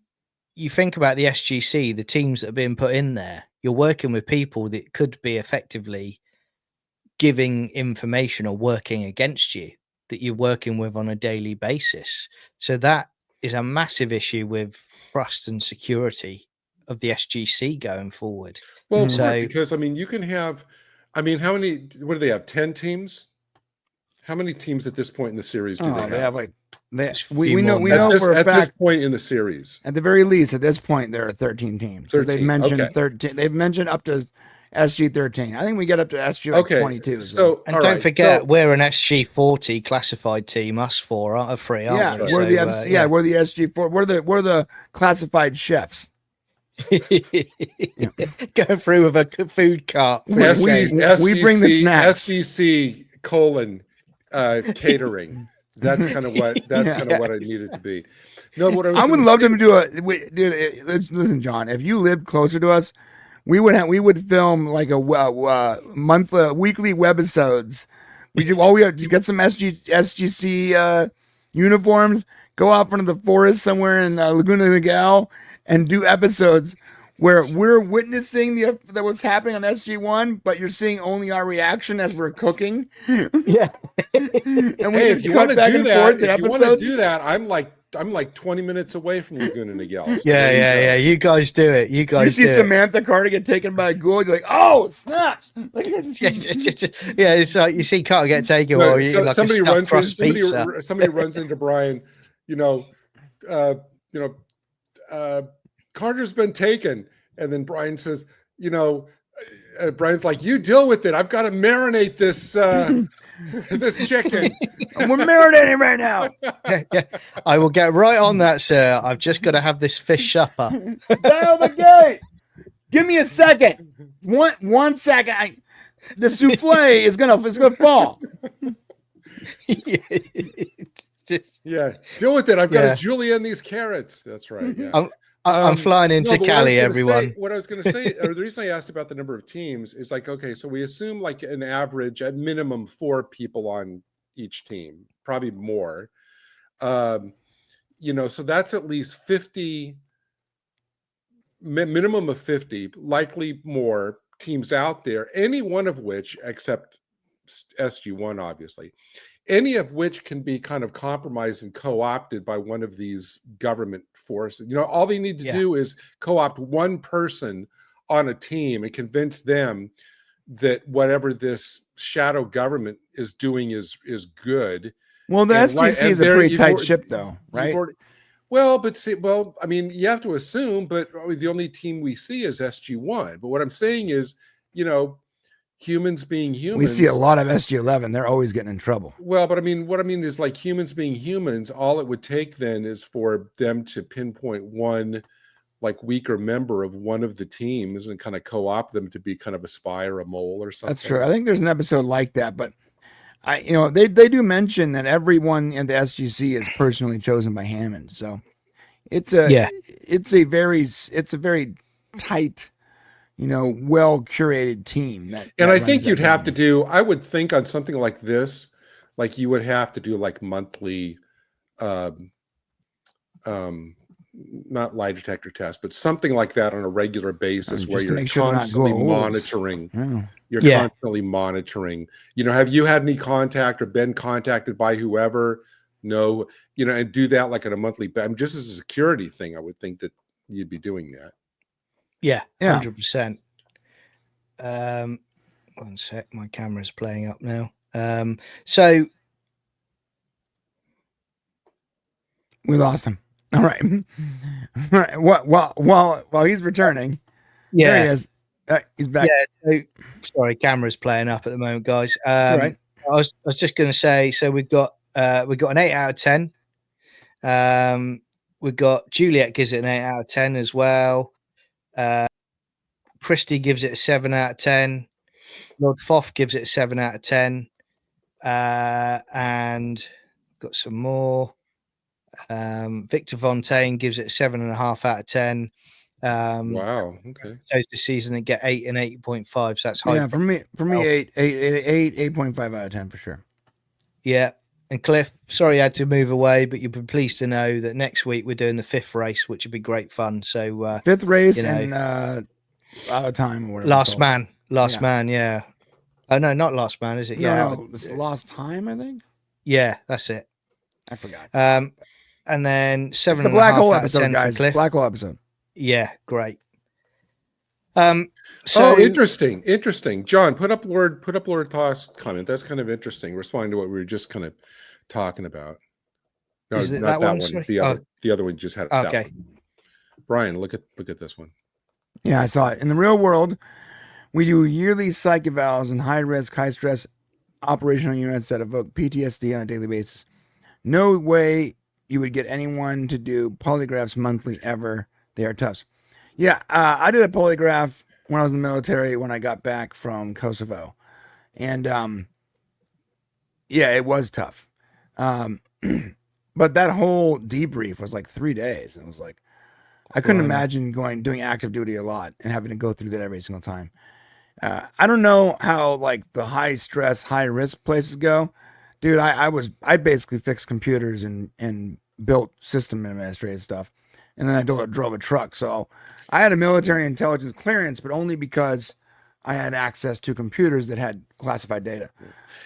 you think about the SGC, the teams that are being put in there. You're working with people that could be effectively giving information or working against you, that you're working with on a daily basis. So that is a massive issue with trust and security of the SGC going forward. Well, because you can have, how many? What do they have? 10 teams? How many teams at this point in the series do they have? They have like we know for a fact at this point in the series. At the very least, at this point, there are 13 teams. 13, they've mentioned 13. They've mentioned up to SG-13. I think we get up to SG-22. So and don't forget, we're an SG-40 classified team. Us 4 are 3, aren't we? We're the SG-4. We're the classified chefs. Going through with a food cart. We bring the snacks. SGC : catering. That's kind of what I need it to be. No, what I would love them to do dude. Listen, John, if you lived closer to us, we would film like a weekly webisodes. We just get some SGC uniforms, go out front of the forest somewhere in Laguna Niguel, and do episodes where we're witnessing that what's happening on SG-1, but you're seeing only our reaction as we're cooking. Yeah. And we if you want to do that, I'm like 20 minutes away from Laguna Niguel. So yeah. You guys do it. You see Samantha Carter get taken by a Goa'uld, you're like, oh, it snaps. It's like you see Carter get taken. No, or like somebody runs into Brian. Carter's been taken, and then Brian says, Brian's like, you deal with it. I've got to marinate this this chicken. We're marinating right now. Yeah. I will get right on that, sir. I've just got to have this fish supper. Dial the gate. Give me a second. One second. The souffle is gonna fall. Yeah, deal with it. I've got to julienne these carrots. That's right. Yeah. I'm flying into Cali, everyone. What I was going to say, or the reason I asked about the number of teams is like, okay, so we assume like an average at minimum 4 people on each team, probably more. So that's at least 50, minimum of 50, likely more teams out there, any one of which, except SG-1, obviously, any of which can be kind of compromised and co-opted by one of these government force. All they need to do is co-opt one person on a team and convince them that whatever this shadow government is doing is good. Well, the SGC is a pretty tight ship, though, right? I mean, you have to assume, but the only team we see is SG-1. But what I'm saying is, humans being humans. We see a lot of SG-11. They're always getting in trouble. Well, but I mean, what I mean is like humans being humans, all it would take then is for them to pinpoint one like weaker member of one of the teams and kind of co-opt them to be kind of a spy or a mole or something. That's true. I think there's an episode like that, but they do mention that everyone in the SGC is personally chosen by Hammond. So it's a very tight, well curated team. And I think you'd have to do, I would think on something like this, like you would have to do like monthly, not lie detector tests, but something like that on a regular basis where you're constantly monitoring. You're constantly monitoring. Have you had any contact or been contacted by whoever? No, and do that like on a monthly. Just as a security thing, I would think that you'd be doing that. Yeah, 100%. One sec, my camera's playing up now. So we lost him. All right. While he's returning, there he is. He's back. Yeah. Sorry, camera's playing up at the moment, guys. All right. I was just going to say. So we've got an 8 out of 10. We've got Juliet gives it an 8 out of 10 as well. Christy gives it a 7 out of 10. Lord Foff gives it a 7 out of 10. And got some more. Victor Fontaine gives it a 7.5 out of 10. Wow. Okay. So the season and get 8 and 8.5. So that's high. Yeah, for me, 8.5 out of 10 for sure. Yeah. And Cliff, sorry I had to move away, but you'll be pleased to know that next week we're doing the 5th race, which would be great fun. So 5th race and out of time or whatever. Last man, yeah. Oh no, not Last Man, is it? No, it's Lost Time, I think. Yeah, that's it. I forgot. And then 7. It's the Black Hole episode, guys. Black Hole episode. Yeah, great. Interesting. John, put up Lord Toss comment. That's kind of interesting. Responding to what we were just kind of talking about. No, is it not that one. Sorry? The other one just had. Okay. That one. Brian, look at this one. Yeah, I saw it. In the real world, we do yearly psych evals and high risk, high stress operational units that evoke PTSD on a daily basis. No way you would get anyone to do polygraphs monthly ever. They are tough. Yeah, I did a polygraph when I was in the military when I got back from Kosovo. And it was tough. But that whole debrief was like 3 days. It was like, I couldn't imagine doing active duty a lot and having to go through that every single time. I don't know how like the high stress, high risk places go. Dude, I basically fixed computers and built system administrative stuff. And then I drove a truck. So I had a military intelligence clearance, but only because I had access to computers that had classified data.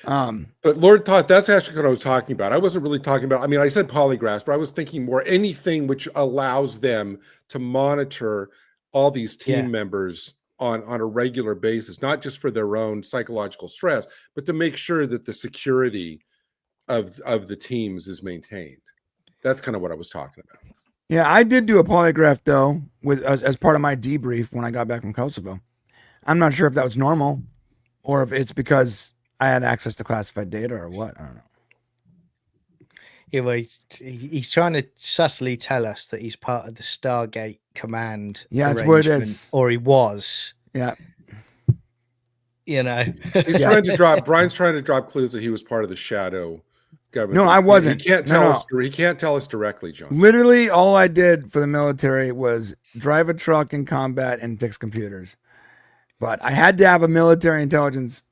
But Lord Todd, that's actually what I was talking about. I wasn't really talking about, I said polygraphs, but I was thinking more anything which allows them to monitor all these team members on a regular basis, not just for their own psychological stress, but to make sure that the security of the teams is maintained. That's kind of what I was talking about. Yeah, I did do a polygraph though, as part of my debrief when I got back from Kosovo. I'm not sure if that was normal, or if it's because I had access to classified data or what. I don't know. Yeah, well, he's trying to subtly tell us that he's part of the Stargate command. Yeah, that's what it is. Or he was. Yeah. He's trying to drop. Brian's trying to drop clues that he was part of the shadow government. No, I wasn't. He can't tell us. He can't tell us directly, John. Literally, all I did for the military was drive a truck in combat and fix computers. But I had to have a military intelligence.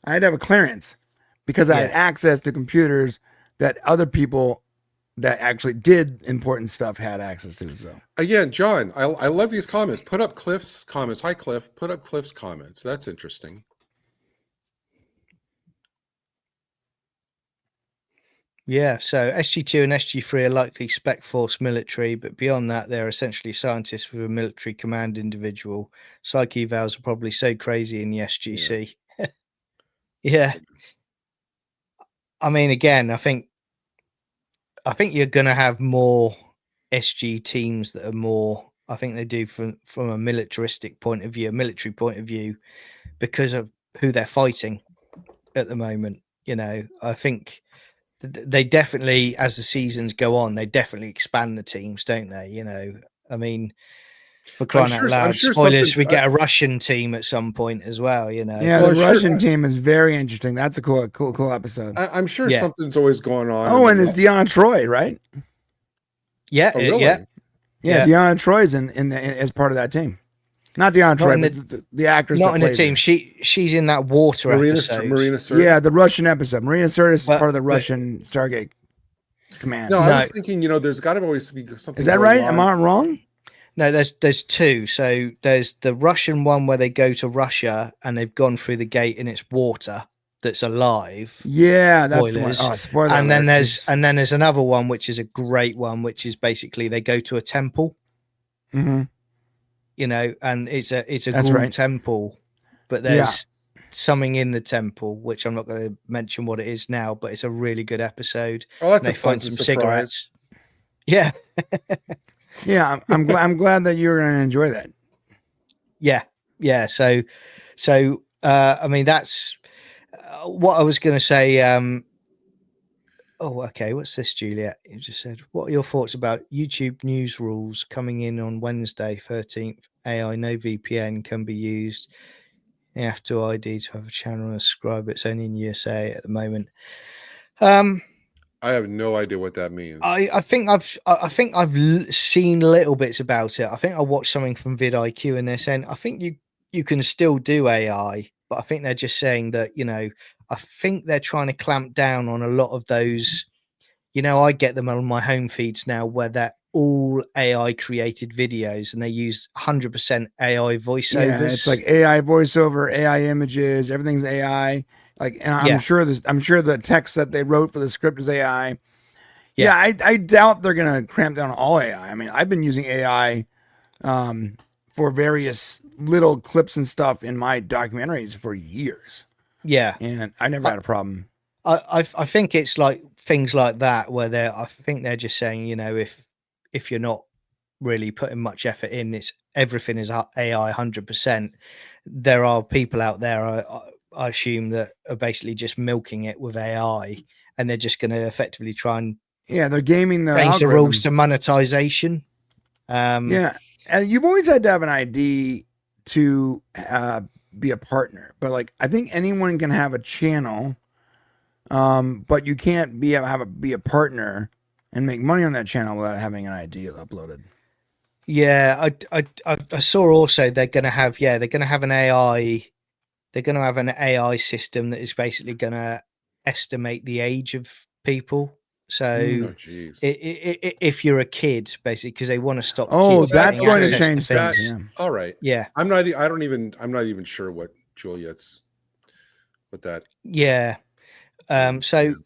I had to have a clearance because I had access to computers that other people that actually did important stuff had access to. So again, John, I love these comments. Put up Cliff's comments. Hi, Cliff. Put up Cliff's comments. That's interesting. Yeah, so SG-2 and SG-3 are likely Spec Force military, but beyond that, they're essentially scientists with a military command individual. Psyche evals are probably so crazy in the SGC. Yeah. I mean, again, I think you're going to have more SG teams that are more, I think they do from a militaristic point of view, a military point of view, because of who they're fighting at the moment. You know, I think they definitely, as the seasons go on, they definitely expand the teams, don't they? You know, I mean, for crying out loud, spoilers, we get a Russian team at some point as well, you know. Yeah, the Russian team is very interesting. That's a cool episode. I'm sure something's always going on. Oh, and it's Deanna Troi, right? Yeah, really? Yeah, Deanna Troy's in as part of that team. Not Deanna Troi, but the actress. Not in the team. She's in that water episode. Marina Sirtis. Yeah, the Russian episode. Marina Sirtis is part of the Russian Stargate command. No, I was thinking, there's got to always be something. Is that right? Am I wrong? No, there's two. So there's the Russian one where they go to Russia and they've gone through the gate and it's water that's alive. Yeah, that's the one. Oh, spoiler and then alert. there's another one which is a great one, which is basically they go to a temple. Mm-hmm. You know, and it's a Goa'uld temple, but there's something in the temple which I'm not going to mention what it is now, but it's a really good episode. Oh, that's they find some cigarettes. Yeah. Yeah, I'm glad that you're going to enjoy that. Yeah. So I mean, that's what I was going to say. Oh, okay. What's this, Juliet? You just said, what are your thoughts about YouTube news rules coming in on Wednesday, 13th? AI, no VPN can be used. You have to ID to have a channel and subscribe. It's only in USA at the moment. I have no idea what that means. I think I've seen little bits about it. I think I watched something from vidIQ and they're saying I think you can still do AI, but I think they're just saying that, I think they're trying to clamp down on a lot of those. I get them on my home feeds now where they're all AI created videos and they use 100% AI voiceovers. Yeah, it's like AI voiceover, AI images, everything's AI. And I'm sure the text that they wrote for the script is AI. Yeah, I doubt they're gonna cramp down on all AI. I mean, I've been using AI for various little clips and stuff in my documentaries for years. Yeah, and I never had a problem. I think it's like things like that where I think they're just saying, if you're not really putting much effort in, everything is AI 100%. There are people out there, I assume, that are basically just milking it with AI, and they're just going to effectively try and they're gaming the change the rules to monetization. And you've always had to have an ID to be a partner, but I think anyone can have a channel, but you can't be a partner and make money on that channel without having an ID uploaded. Yeah, I saw also they're going to have an AI. They're going to have an AI system that is basically going to estimate the age of people. So if you're a kid, basically, because they want to stop. Oh, that's going to change things. Yeah. All right. Yeah. I'm not even sure what Juliet's with that. Yeah. So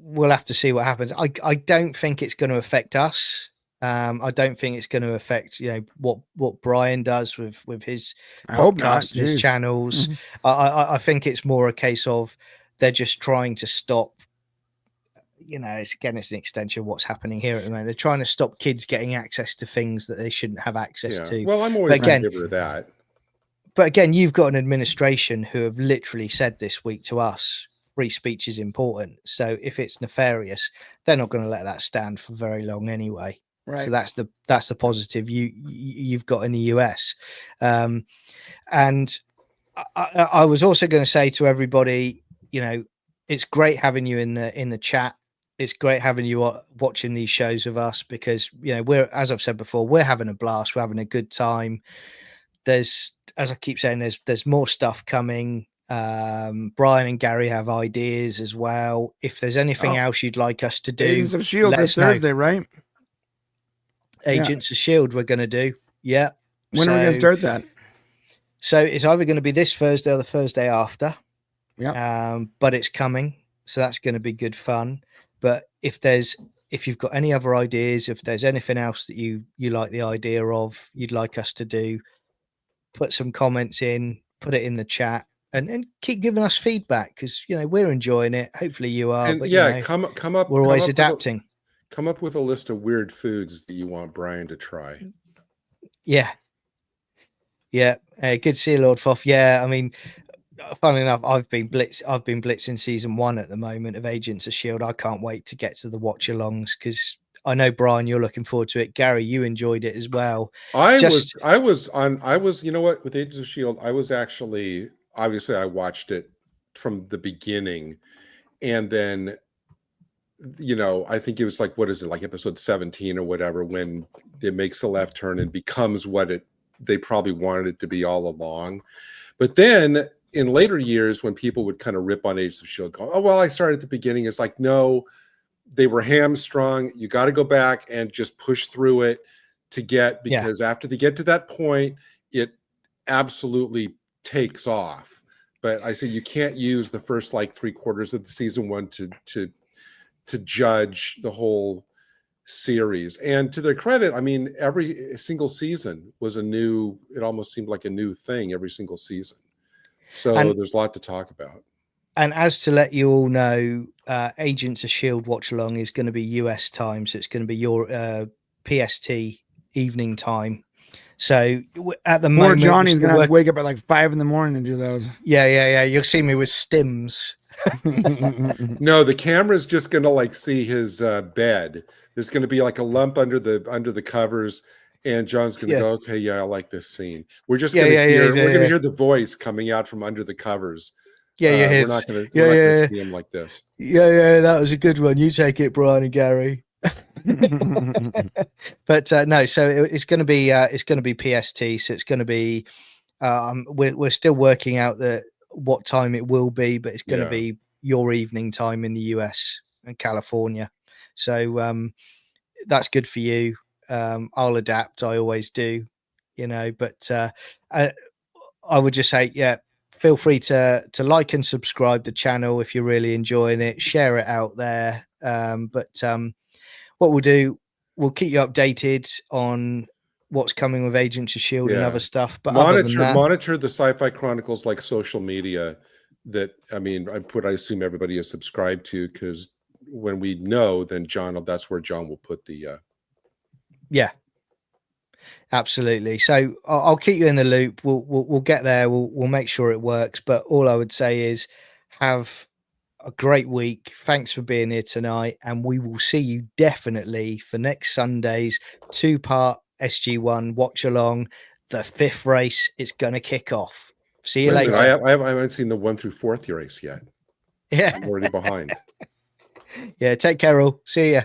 we'll have to see what happens. I don't think it's going to affect us. I don't think it's going to affect what Brian does with his podcast, his channels. Mm-hmm. I think it's more a case of they're just trying to stop. It's an extension of what's happening here at the moment. They're trying to stop kids getting access to things that they shouldn't have access to. Well, I'm always in favor of that. But again, you've got an administration who have literally said this week to us, free speech is important. So if it's nefarious, they're not going to let that stand for very long anyway. Right. So that's the positive you've got in the US. And I was also going to say to everybody, it's great having you in the chat. It's great having you watching these shows with us because, we're, as I've said before, we're having a blast. We're having a good time. There's, as I keep saying, there's more stuff coming. Brian and Gary have ideas as well. If there's anything else you'd like us to do, Agents of S.H.I.E.L.D. this Thursday, right? Agents of S.H.I.E.L.D. we're going to do. Yeah. When are we going to start that? So it's either going to be this Thursday or the Thursday after. Yeah. But it's coming. So that's going to be good fun. But if you've got any other ideas, if there's anything else that you like the idea of, you'd like us to do, put some comments in, put it in the chat, and keep giving us feedback, because we're enjoying it. Hopefully you are. And but come up. We're always adapting. Come up with a list of weird foods that you want Brian to try. Yeah. Good to see you, Lord Foff. Yeah, I mean, funnily enough, I've been blitzing season 1 at the moment of Agents of S.H.I.E.L.D. I can't wait to get to the watch alongs, because I know, Brian, you're looking forward to it. Gary, you enjoyed it as well. I was, you know what, with Agents of S.H.I.E.L.D., I was actually, obviously I watched it from the beginning, and then, I think it was like, what is it, like episode 17 or whatever, when it makes a left turn and becomes what they probably wanted it to be all along. But then in later years, when people would kind of rip on Agents of S.H.I.E.L.D., go, oh, well, I started at the beginning. It's like, no, they were hamstrung. You got to go back and just push through it because after they get to that point, it absolutely takes off. But I say you can't use the first like 3/4 of the season 1 to judge the whole series. And to their credit, I mean, every single season was it almost seemed like a new thing every single season. So there's a lot to talk about. And as to let you all know, Agents of S.H.I.E.L.D. watch along is going to be US time. So it's going to be your PST evening time. So at the moment, Johnny's going to have to wake up at like 5 in the morning to do those. Yeah. You'll see me with stims. No, the camera's just going to like see his bed. There's going to be like a lump under the covers, and John's going to go, okay, yeah, I like this scene. We're just going to hear the voice coming out from under the covers. We're not going to see him like this. Yeah, that was a good one. You take it, Brian and Gary. But no, so it's going to be PST. So it's going to be we're still working out what time it will be, but it's going to be your evening time in the US and California. So that's good for you. I'll adapt. I always do, but I would just say, feel free to like and subscribe the channel if you're really enjoying it. Share it out there. But what we'll do, we'll keep you updated on what's coming with Agents of S.H.I.E.L.D. and other stuff. But monitor the Sci-Fi Chronicles like social media that, I assume everybody is subscribed to, because when we know, then that's where John will put the absolutely. So I'll keep you in the loop. We'll get there. We'll make sure it works. But all I would say is have a great week. Thanks for being here tonight, and we will see you definitely for next Sunday's 2-part SG-1 watch along. The 5th race is going to kick off. See you later. I haven't seen the 1 through 4th race yet. Yeah, I'm already behind. Yeah, take care all. See ya.